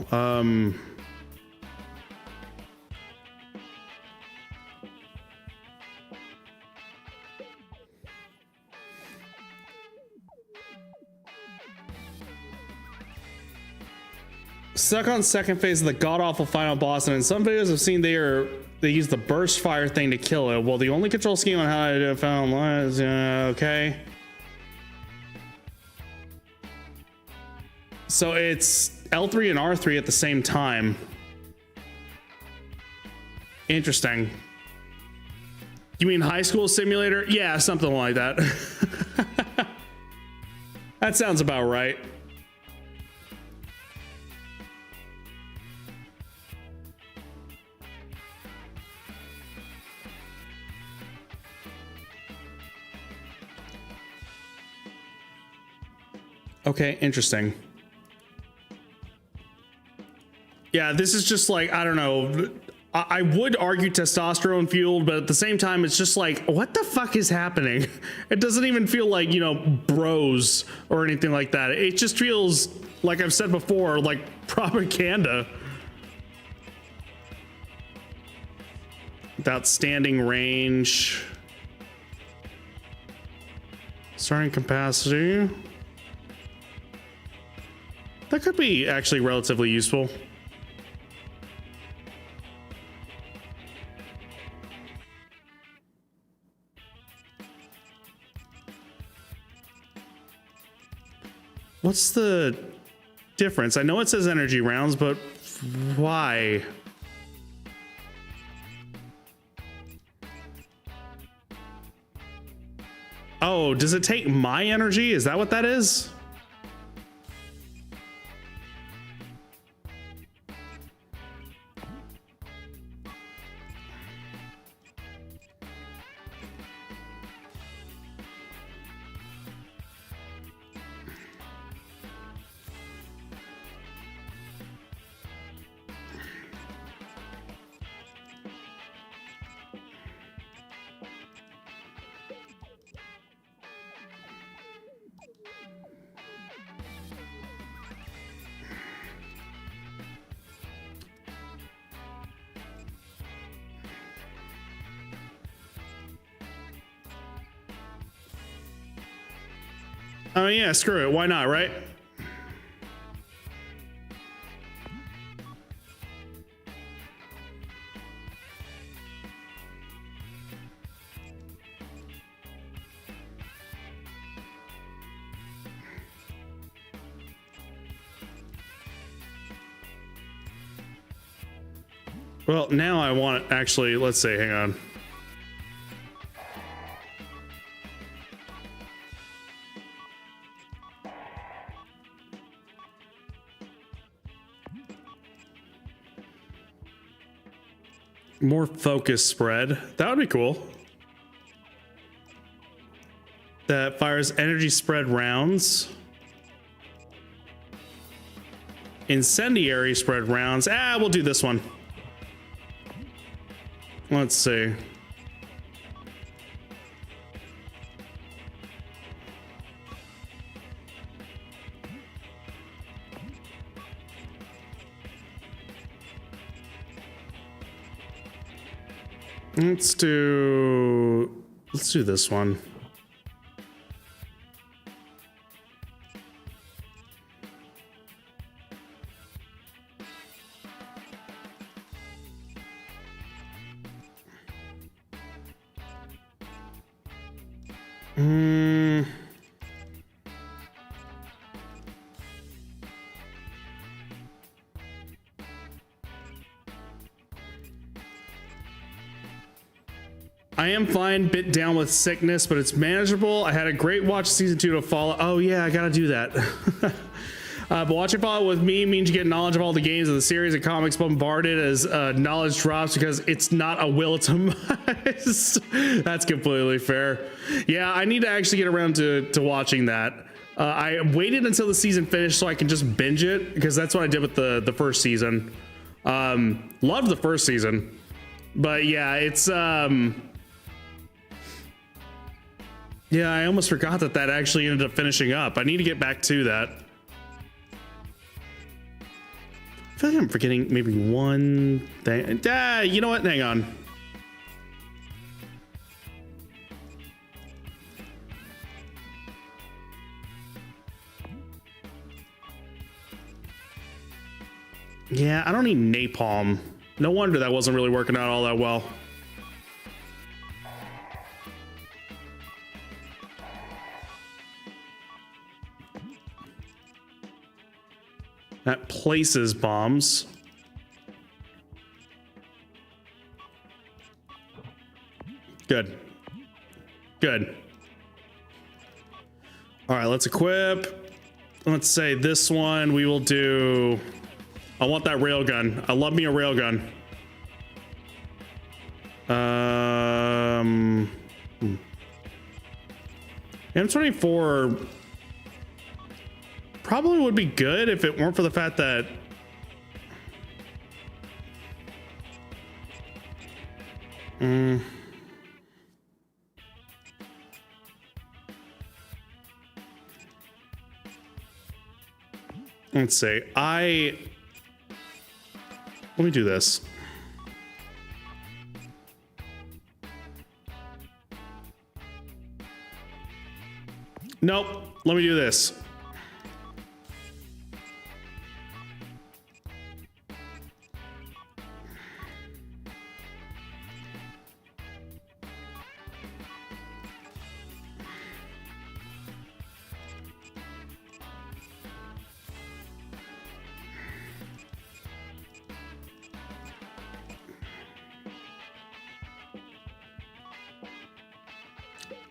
Stuck on second phase of the god-awful final boss, and in some videos I've seen they use the burst fire thing to kill it. Well, the only control scheme on how to do it found online is okay. So it's L3 and R3 at the same time. Interesting. You mean High School Simulator? Yeah, something like that. That sounds about right. Okay, interesting. Yeah, this is just like, I don't know. I would argue testosterone fueled, but at the same time, it's just like, what the fuck is happening? It doesn't even feel like, you know, bros or anything like that. It just feels, like I've said before, like propaganda. Without standing range. Starting capacity. That could be actually relatively useful. What's the difference? I know it says energy rounds, but why? Oh, does it take my energy? Is that what that is? Oh yeah, screw it. Why not, right? Well, now I want actually, let's see, hang on. More focus spread. That would be cool. That fires energy spread rounds. Incendiary spread rounds. Ah, we'll do this one. Let's see. Let's do this one. I am fine, bit down with sickness, but it's manageable. I had a great watch season 2 to follow. Oh yeah, I gotta do that. But watching follow with me means you get knowledge of all the games of the series and comics bombarded as knowledge drops because it's not a will to must. That's completely fair. Yeah, I need to actually get around to watching that. I waited until the season finished so I can just binge it because that's what I did with the first season. Loved the first season, but yeah, it's yeah, I almost forgot that actually ended up finishing up. I need to get back to that. I feel like I'm forgetting maybe one thing. You know what? Hang on. Yeah, I don't need napalm. No wonder that wasn't really working out all that well. That places bombs. Good. Good. All right, let's equip. Let's say this one we will do. I want that railgun. I love me a railgun. M24 probably would be good if it weren't for the fact that let's see. Let me do this. Nope. Let me do this.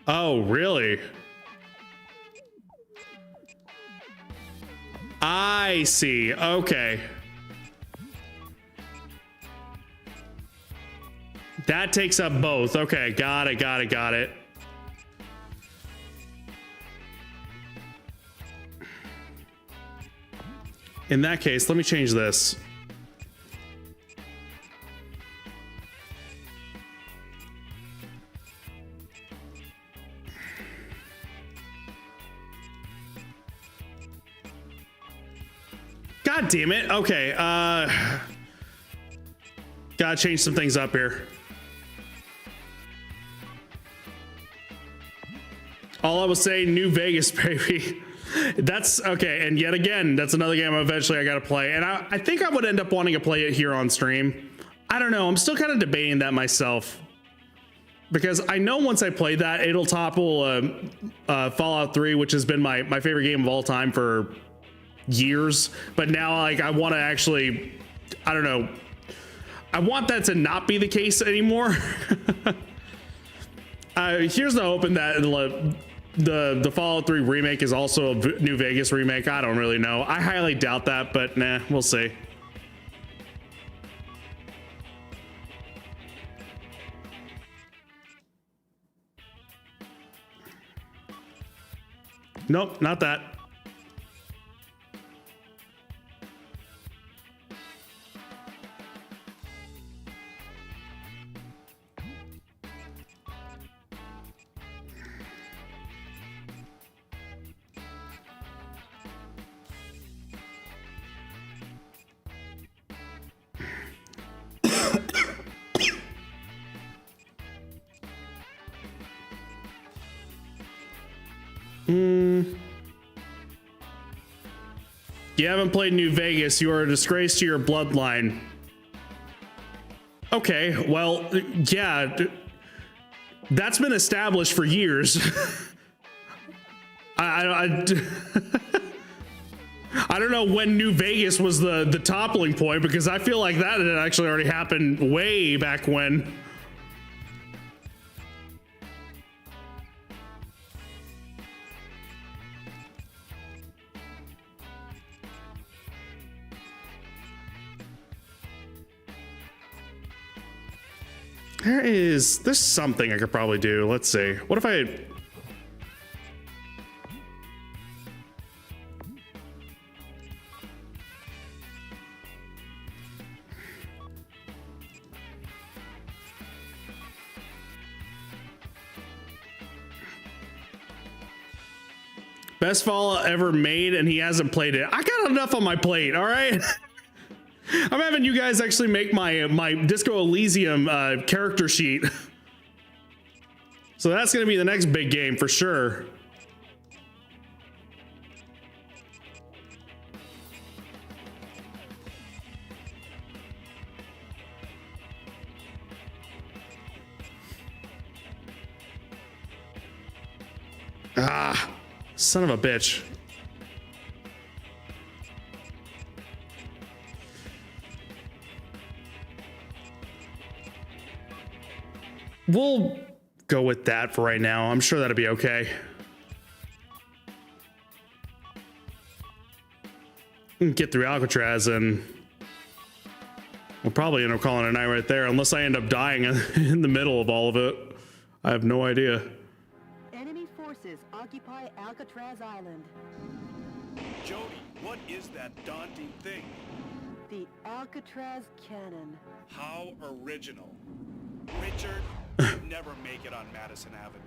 Oh, really? I see. Okay. That takes up both. Okay, got it, got it, got it. In that case, let me change this. God damn it. Okay. Gotta change some things up here. All I will say, New Vegas, baby. That's okay. And yet again, that's another game eventually I gotta play. And I think I would end up wanting to play it here on stream. I don't know. I'm still kind of debating that myself. Because I know once I play that, it'll topple Fallout 3, which has been my favorite game of all time for years. But now, like, I want to actually, I don't know, I want that to not be the case anymore. Here's the hoping that the Fallout 3 remake is also a New Vegas remake. I don't really know. I highly doubt that, but nah, we'll see. Nope, not that. You haven't played New Vegas. You are a disgrace to your bloodline. Okay, well, yeah, that's been established for years. I don't know when New Vegas was the toppling point, because I feel like that had actually already happened way back when. There's something I could probably do. Let's see. What if I... Best Fallout ever made, and he hasn't played it. I got enough on my plate, all right? I'm having you guys actually make my Disco Elysium character sheet. So that's gonna be the next big game for sure. Ah, son of a bitch. We'll go with that for right now. I'm sure that'll be okay. We can get through Alcatraz and we'll probably end up calling it a night right there, unless I end up dying in the middle of all of it. I have no idea. Enemy forces occupy Alcatraz Island. Jody, what is that daunting thing? The Alcatraz cannon. How original. Richard, you'd never make it on Madison Avenue.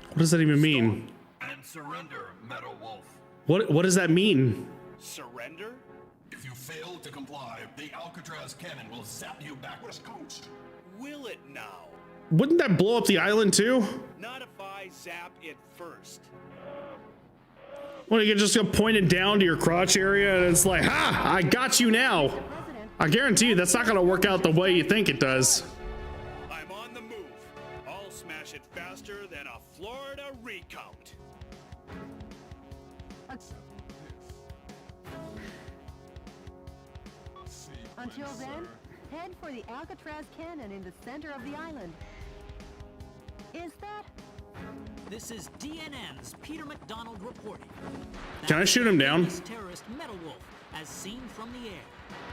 What does that even mean? And surrender, Meadow Wolf. What does that mean? Surrender? If you fail to comply, the Alcatraz cannon will zap you back west coast. Will it now? Wouldn't that blow up the island too? Not if I zap it first. Well, you can just go point it down to your crotch area and it's like, ha, I got you now. I guarantee you that's not gonna work out the way you think it does. I'm on the move. I'll smash it faster than a Florida recount. Until then, head for the Alcatraz cannon in the center of the island. Is that? This is DNN's Peter McDonald reporting. Can I shoot him down? This terrorist Metal Wolf, as seen from the air.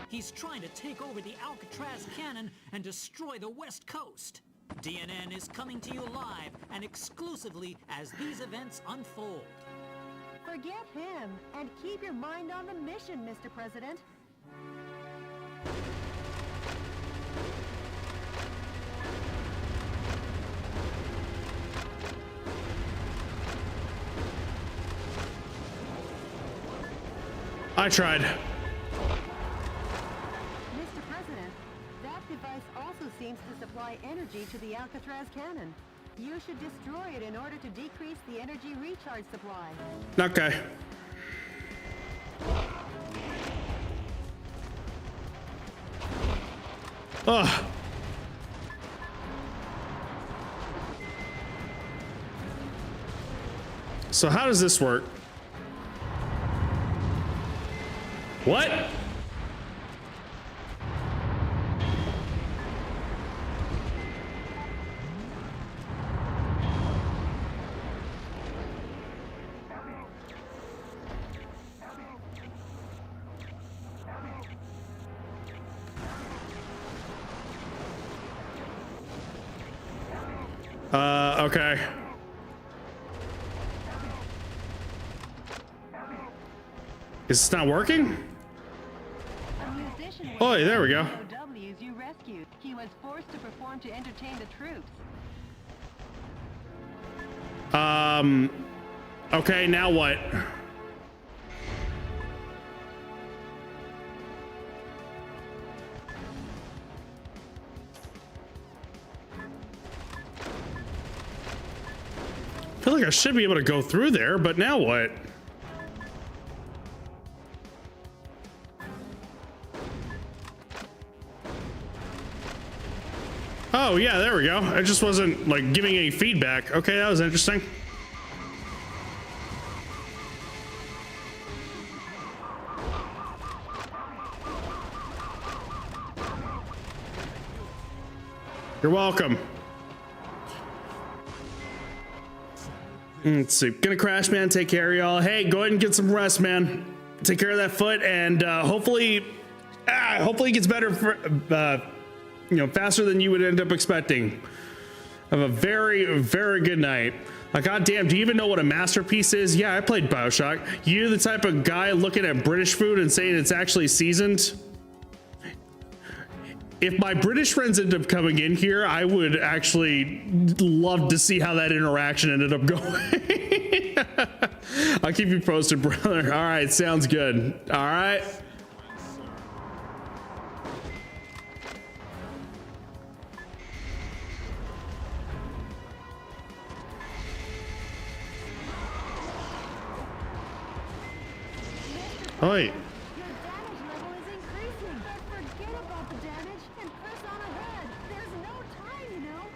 He's trying to take over the Alcatraz cannon and destroy the West Coast. DNN is coming to you live and exclusively as these events unfold. Forget him and keep your mind on the mission, Mr. President. I tried. Mr. President, that device also seems to supply energy to the Alcatraz cannon. You should destroy it in order to decrease the energy recharge supply. Okay. Ugh. So how does this work? What? Okay. Is this not working? Oh, there we go. POWs you rescued. He was forced to perform to entertain the troops. Okay, now what? I feel like I should be able to go through there, but now what? Oh yeah, there we go. It just wasn't like giving any feedback. Okay, that was interesting. You're welcome. Let's see. Gonna crash, man. Take care, y'all. Hey, go ahead and get some rest, man. Take care of that foot, and hopefully it gets better for faster than you would end up expecting. Have a very, very good night. Goddamn, do you even know what a masterpiece is? Yeah, I played BioShock. You the type of guy looking at British food and saying it's actually seasoned? If my British friends end up coming in here, I would actually love to see how that interaction ended up going. I'll keep you posted, brother. All right, sounds good. All right. Oi. Your damage level is increasing. Forget about the damage and press on ahead. There's no time, you know.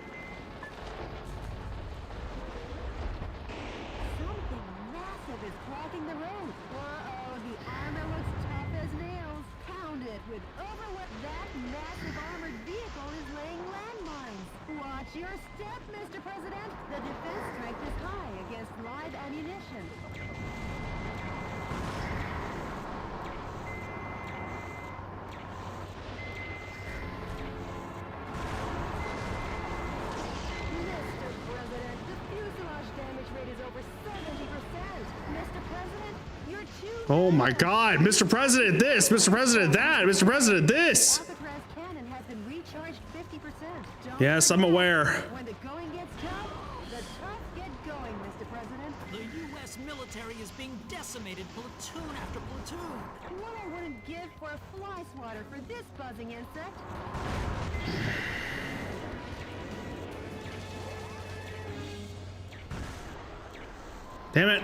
Something massive is blocking the road. Uh-oh, the armor looks tough as nails. Pound it with overwhelm. That massive armored vehicle is laying landmines. Watch your step, Mr. President. The defense strength is high against live ammunition. Mr. President, your Oh my God, Mr. President, this, Mr. President, that, Mr. President, this. Alcatraz cannon has been recharged 50%. Don't Yes, I'm forget, aware. when the going gets tough, the tough get going, Mr. President. The U.S. military is being decimated platoon after platoon. What I wouldn't give for a fly swatter for this buzzing insect. Damn it.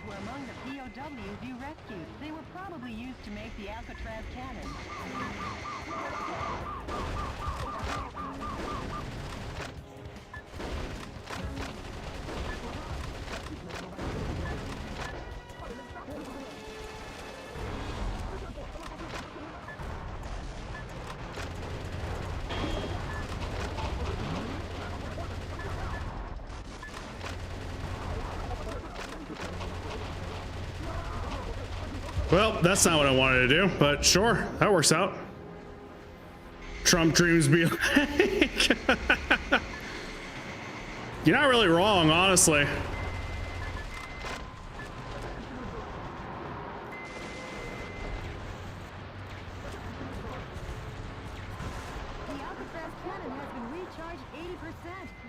Were among the POWs you rescued. They were probably used to make the Alcatraz cannon. Well, that's not what I wanted to do, but sure, that works out. Trump dreams be like. You're not really wrong, honestly. The Alcatraz cannon has been recharged 80%.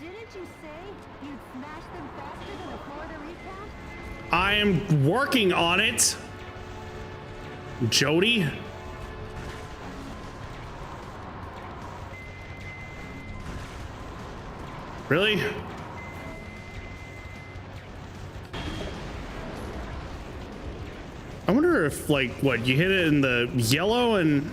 Didn't you say you'd smash them faster than a Florida recount? I am working on it. Jody? Really? I wonder if, like, what, you hit it in the yellow and...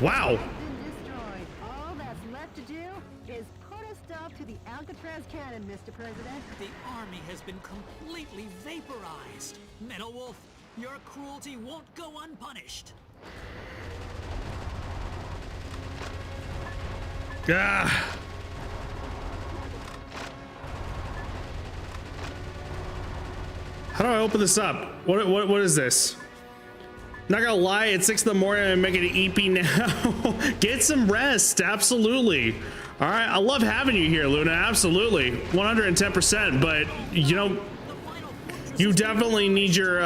Wow. Has been destroyed. All that's left to do is put a stop to the Alcatraz cannon, Mr. President. The army has been completely vaporized. Metal Wolf, your cruelty won't go unpunished. Ah. How do I open this up? What is this? Not gonna lie, it's 6 in the morning and I'm making an EP now. Get some rest, absolutely. All right, I love having you here, Luna, absolutely, 110%. But you know, you definitely need your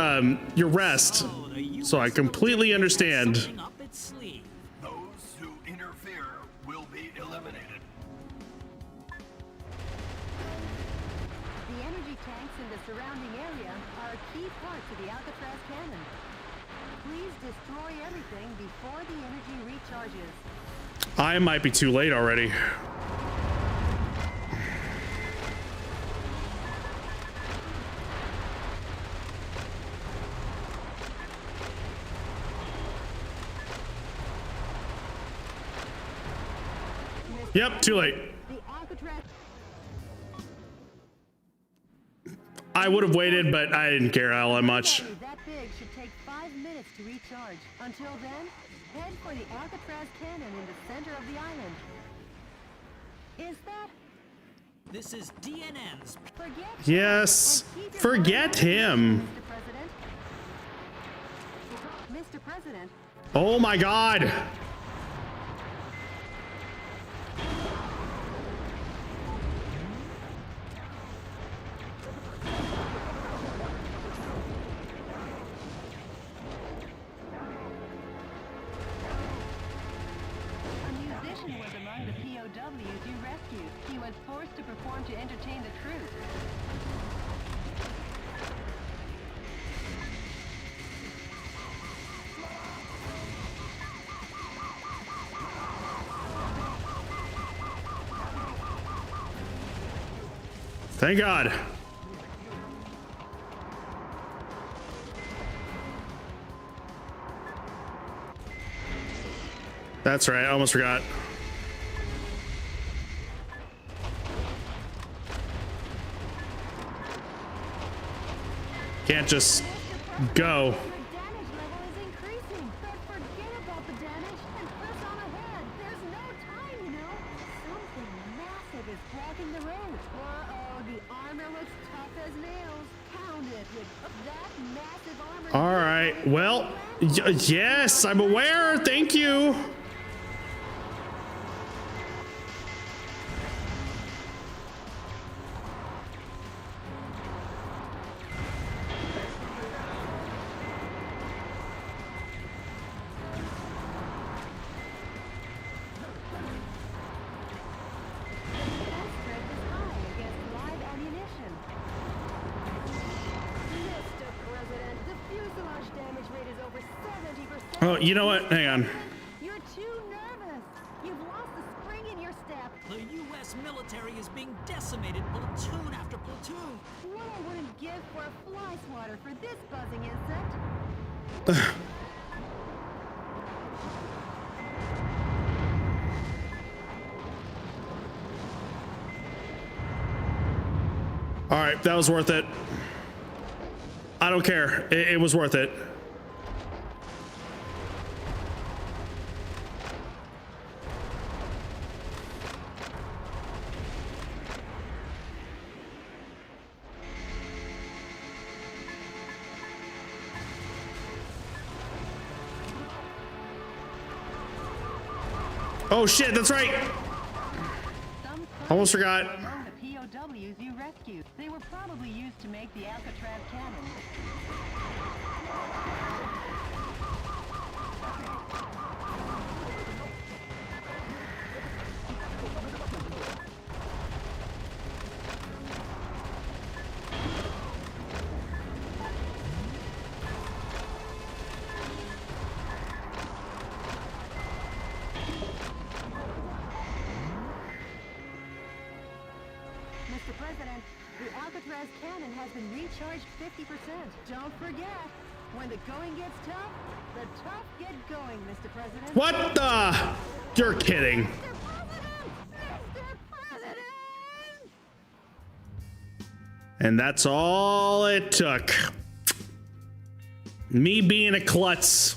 rest. So I completely understand. Those who interfere will be eliminated. The energy tanks in the surrounding area are a key part to the Alcatraz cannon. Please destroy everything before the energy recharges. I might be too late already. Yep, too late. The Alcatraz. I would have waited, but I didn't care all that much. That big should take 5 minutes to recharge. Until then, head for the Alcatraz cannon in the center of the island. Is that? This is DNN's. Forget. Yes, And keep your forget mind on him. Mr. President. Mr. President. Oh my God. A musician was among the POWs you rescued. He was forced to perform to entertain the troops. Thank God. That's right, I almost forgot. Can't just go. The damage level is increasing, but forget about the damage and press on ahead. There's no time, you know. Something massive is blocking the road. Uh-oh, the armor looks tough as nails. Pound it with that massive armor. All right. Well, yes, I'm aware. Thank you. Oh, you know what? Hang on. You're too nervous. You've lost the spring in your step. The U.S. military is being decimated platoon after platoon. What I wouldn't give for a fly swatter for this buzzing insect. All right, that was worth it. I don't care. It was worth it. Oh shit, that's right. Almost forgot. Among the POWs you rescued, they were probably used to make the Alcatraz cannon. Mr. President, the Alcatraz cannon has been recharged 50%. Don't forget, when the going gets tough, the tough get going, Mr. President. What the? You're kidding. Mr. President! Mr. President! And that's all it took. Me being a klutz.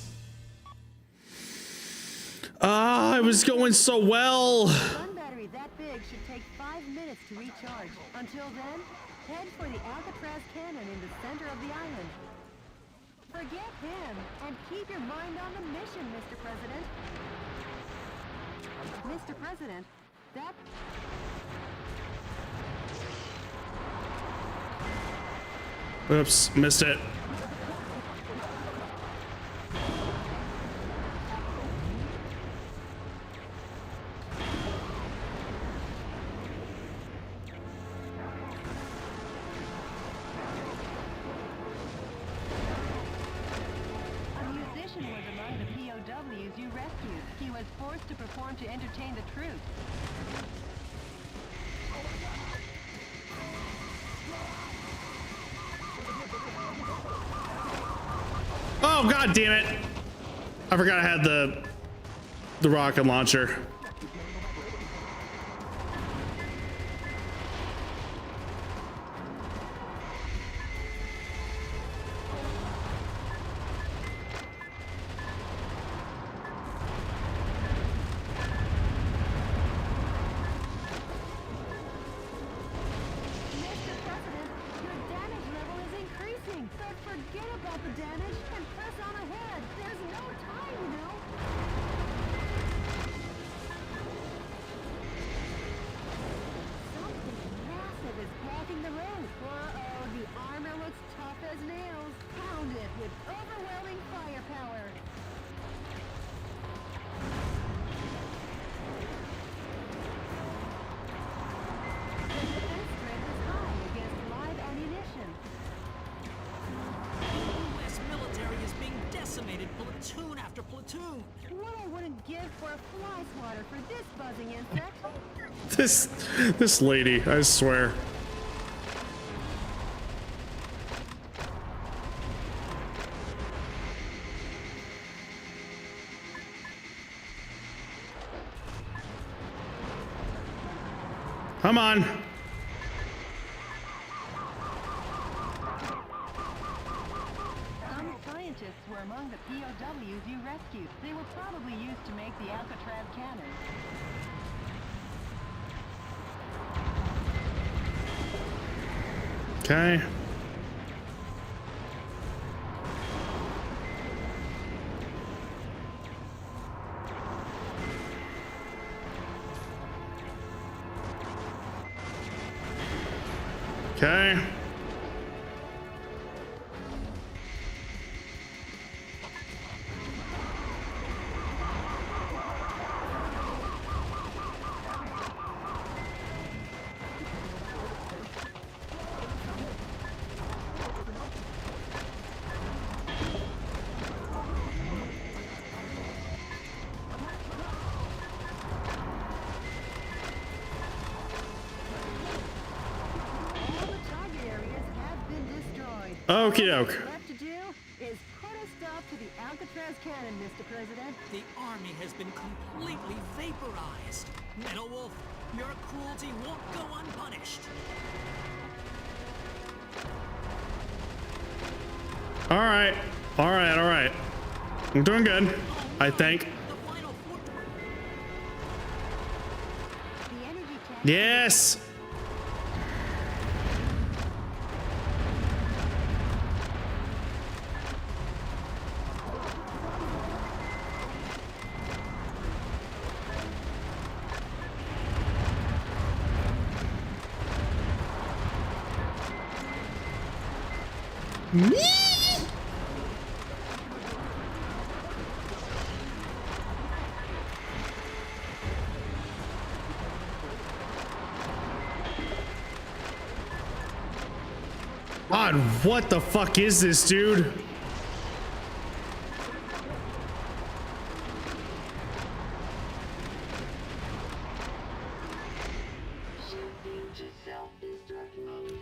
Ah, I was going so well. One battery that big should take 5 minutes to recharge. Until then, head for the Alcatraz cannon in the center of the island. Forget him, and keep your mind on the mission, Mr. President. Mr. President, that... Oops, missed it. A musician was among the POWs you rescued. He was forced to perform to entertain the troops. Oh, god damn it. I forgot I had the rocket launcher. Mr. President, your damage level is increasing. But forget about the damage and press on ahead. There's no time, you know. Something massive is blocking the road. Uh-oh, the armor looks tough as nails. Pound it with overwhelming firepower. The defense threat is high against live ammunition. The U.S. military is being decimated platoon after platoon. What I wouldn't give for a fly swatter for this buzzing insect. This lady, I swear. Come on. POWs you rescued. They were probably used to make the Alcatraz cannon. Okay. Okay. Okie doke. Left to do is put a stop to the Alcatraz cannon, Mr. President. The army has been completely vaporized. Metal Wolf, your cruelty won't go unpunished. All right. All right. All right. I'm doing good, I think. The final fortress. The energy tank. Yes. God, what the fuck is this, dude?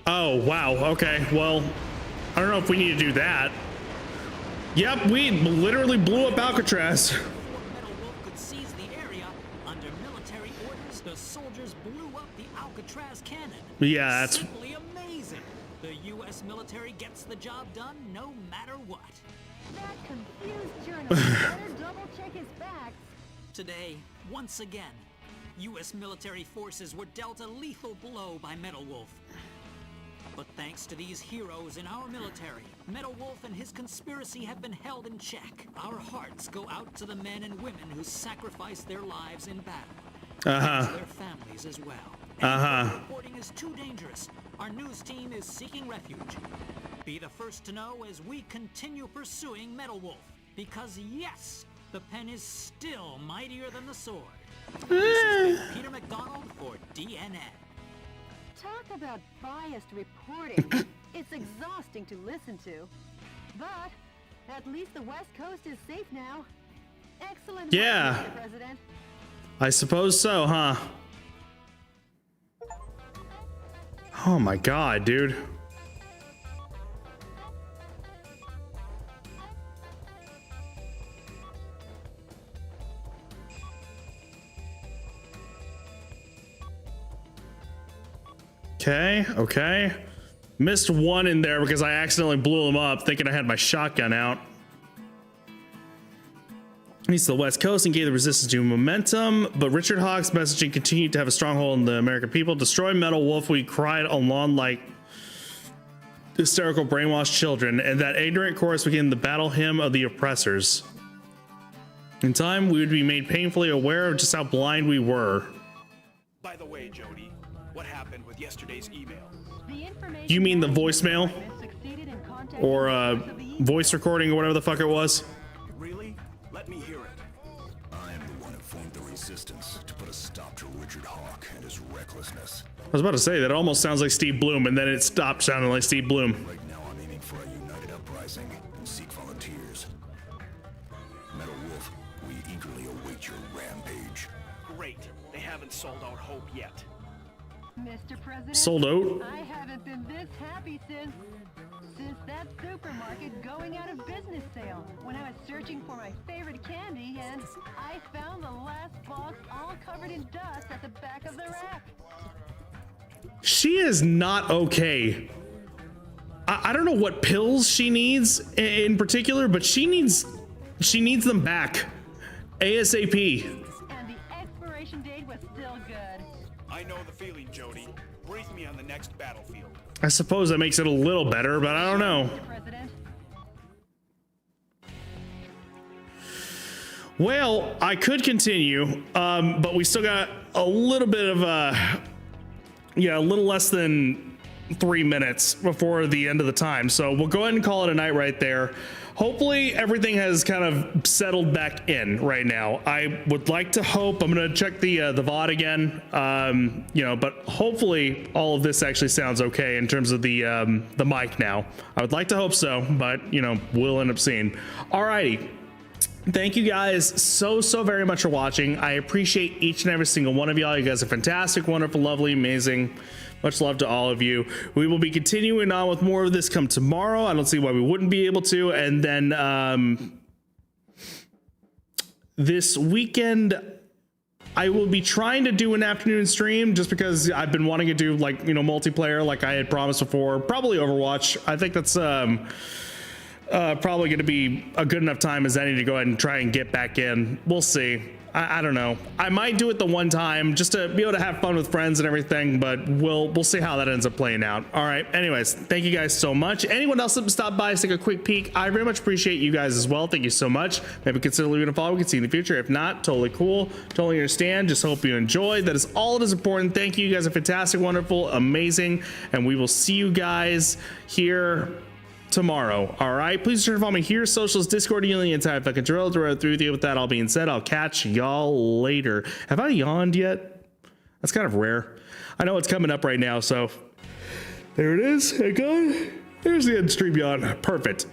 Oh, wow. Okay. Well, I don't know if we need to do that. Yep, we literally blew up Alcatraz. Before Metal Wolf could seize the area, under military orders, the soldiers blew up the Alcatraz cannon. Yeah, that's... Simply amazing. The U.S. military gets the job done no matter what. That confused journalist better double check his facts. Today, once again, U.S. military forces were dealt a lethal blow by Metal Wolf. But thanks to these heroes in our military, Metal Wolf and his conspiracy have been held in check. Our hearts go out to the men and women who sacrificed their lives in battle. And to their families as well. And if reporting is too dangerous, our news team is seeking refuge. Be the first to know as we continue pursuing Metal Wolf. Because yes, the pen is still mightier than the sword. This has been Peter McDonald for DNN. Talk about biased reporting. It's exhausting to listen to. But at least the West Coast is safe now. Excellent work, Yeah. Mr. President. I suppose so, huh? Oh my god, dude. Okay, okay. Missed one in there because I accidentally blew him up thinking I had my shotgun out. East to the West Coast and gave the resistance due momentum, but Richard Hawk's messaging continued to have a stronghold in the American people. Destroy Metal Wolf, we cried along like hysterical brainwashed children, and that ignorant chorus became the battle hymn of the oppressors. In time, we would be made painfully aware of just how blind we were. By the way, Jody, what happened with yesterday's email? The information You mean the voicemail? succeeded in contacting Or the source of the voice recording or whatever the fuck it was? Really? Let me hear it. I am the one who formed the resistance to put a stop to Richard Hawk and his recklessness. I was about to say that almost sounds like Steve Bloom, and then it stopped sounding like Steve Bloom. Right now I'm aiming for a united uprising and seek volunteers. Metal Wolf, we eagerly await your rampage. Great. They haven't sold out hope yet. Mr. President, Sold out? I haven't been this happy since that supermarket going out of business sale. When I was searching for my favorite candy and I found the last box all covered in dust at the back of the rack. She is not okay. I don't know what pills she needs in particular, but she needs She needs them back. ASAP. And the expiration date was still good. I know the feeling, Jody. Brief me on the next battlefield. I suppose that makes it a little better, but I don't know. Mr. President. Well, I could continue, but we still got a little bit of a little less than 3 minutes before the end of the time. So we'll go ahead and call it a night right there. Hopefully everything has kind of settled back in right now. I would like to hope, I'm gonna check the VOD again, but hopefully all of this actually sounds okay in terms of the mic now. I would like to hope so, but we'll end up seeing. Alrighty. Thank you guys so very much for watching. I appreciate each and every single one of y'all. You guys are fantastic, wonderful, lovely, amazing. Much love to all of you. We will be continuing on with more of this come tomorrow. I don't see why we wouldn't be able to. And then this weekend, I will be trying to do an afternoon stream just because I've been wanting to do multiplayer like I had promised before. Probably Overwatch. I think that's probably going to be a good enough time as any to go ahead and try and get back in. We'll see. I don't know. I might do it the one time just to be able to have fun with friends and everything, but we'll see how that ends up playing out. All right. Anyways, thank you guys so much. Anyone else that stopped by to take a quick peek, I very much appreciate you guys as well. Thank you so much. Maybe consider leaving a follow. We can see in the future. If not, totally cool. Totally understand. Just hope you enjoyed. That is all that is important. Thank you. You guys are fantastic, wonderful, amazing, and we will see you guys here tomorrow. All right, please sure to follow me here, socials, Discord, and the entire fucking drill to run through with you. With that all being said, I'll catch y'all later. Have I yawned yet? That's kind of rare. I know it's coming up right now, so there it is. Hey, go. There's the end stream yawn. Perfect.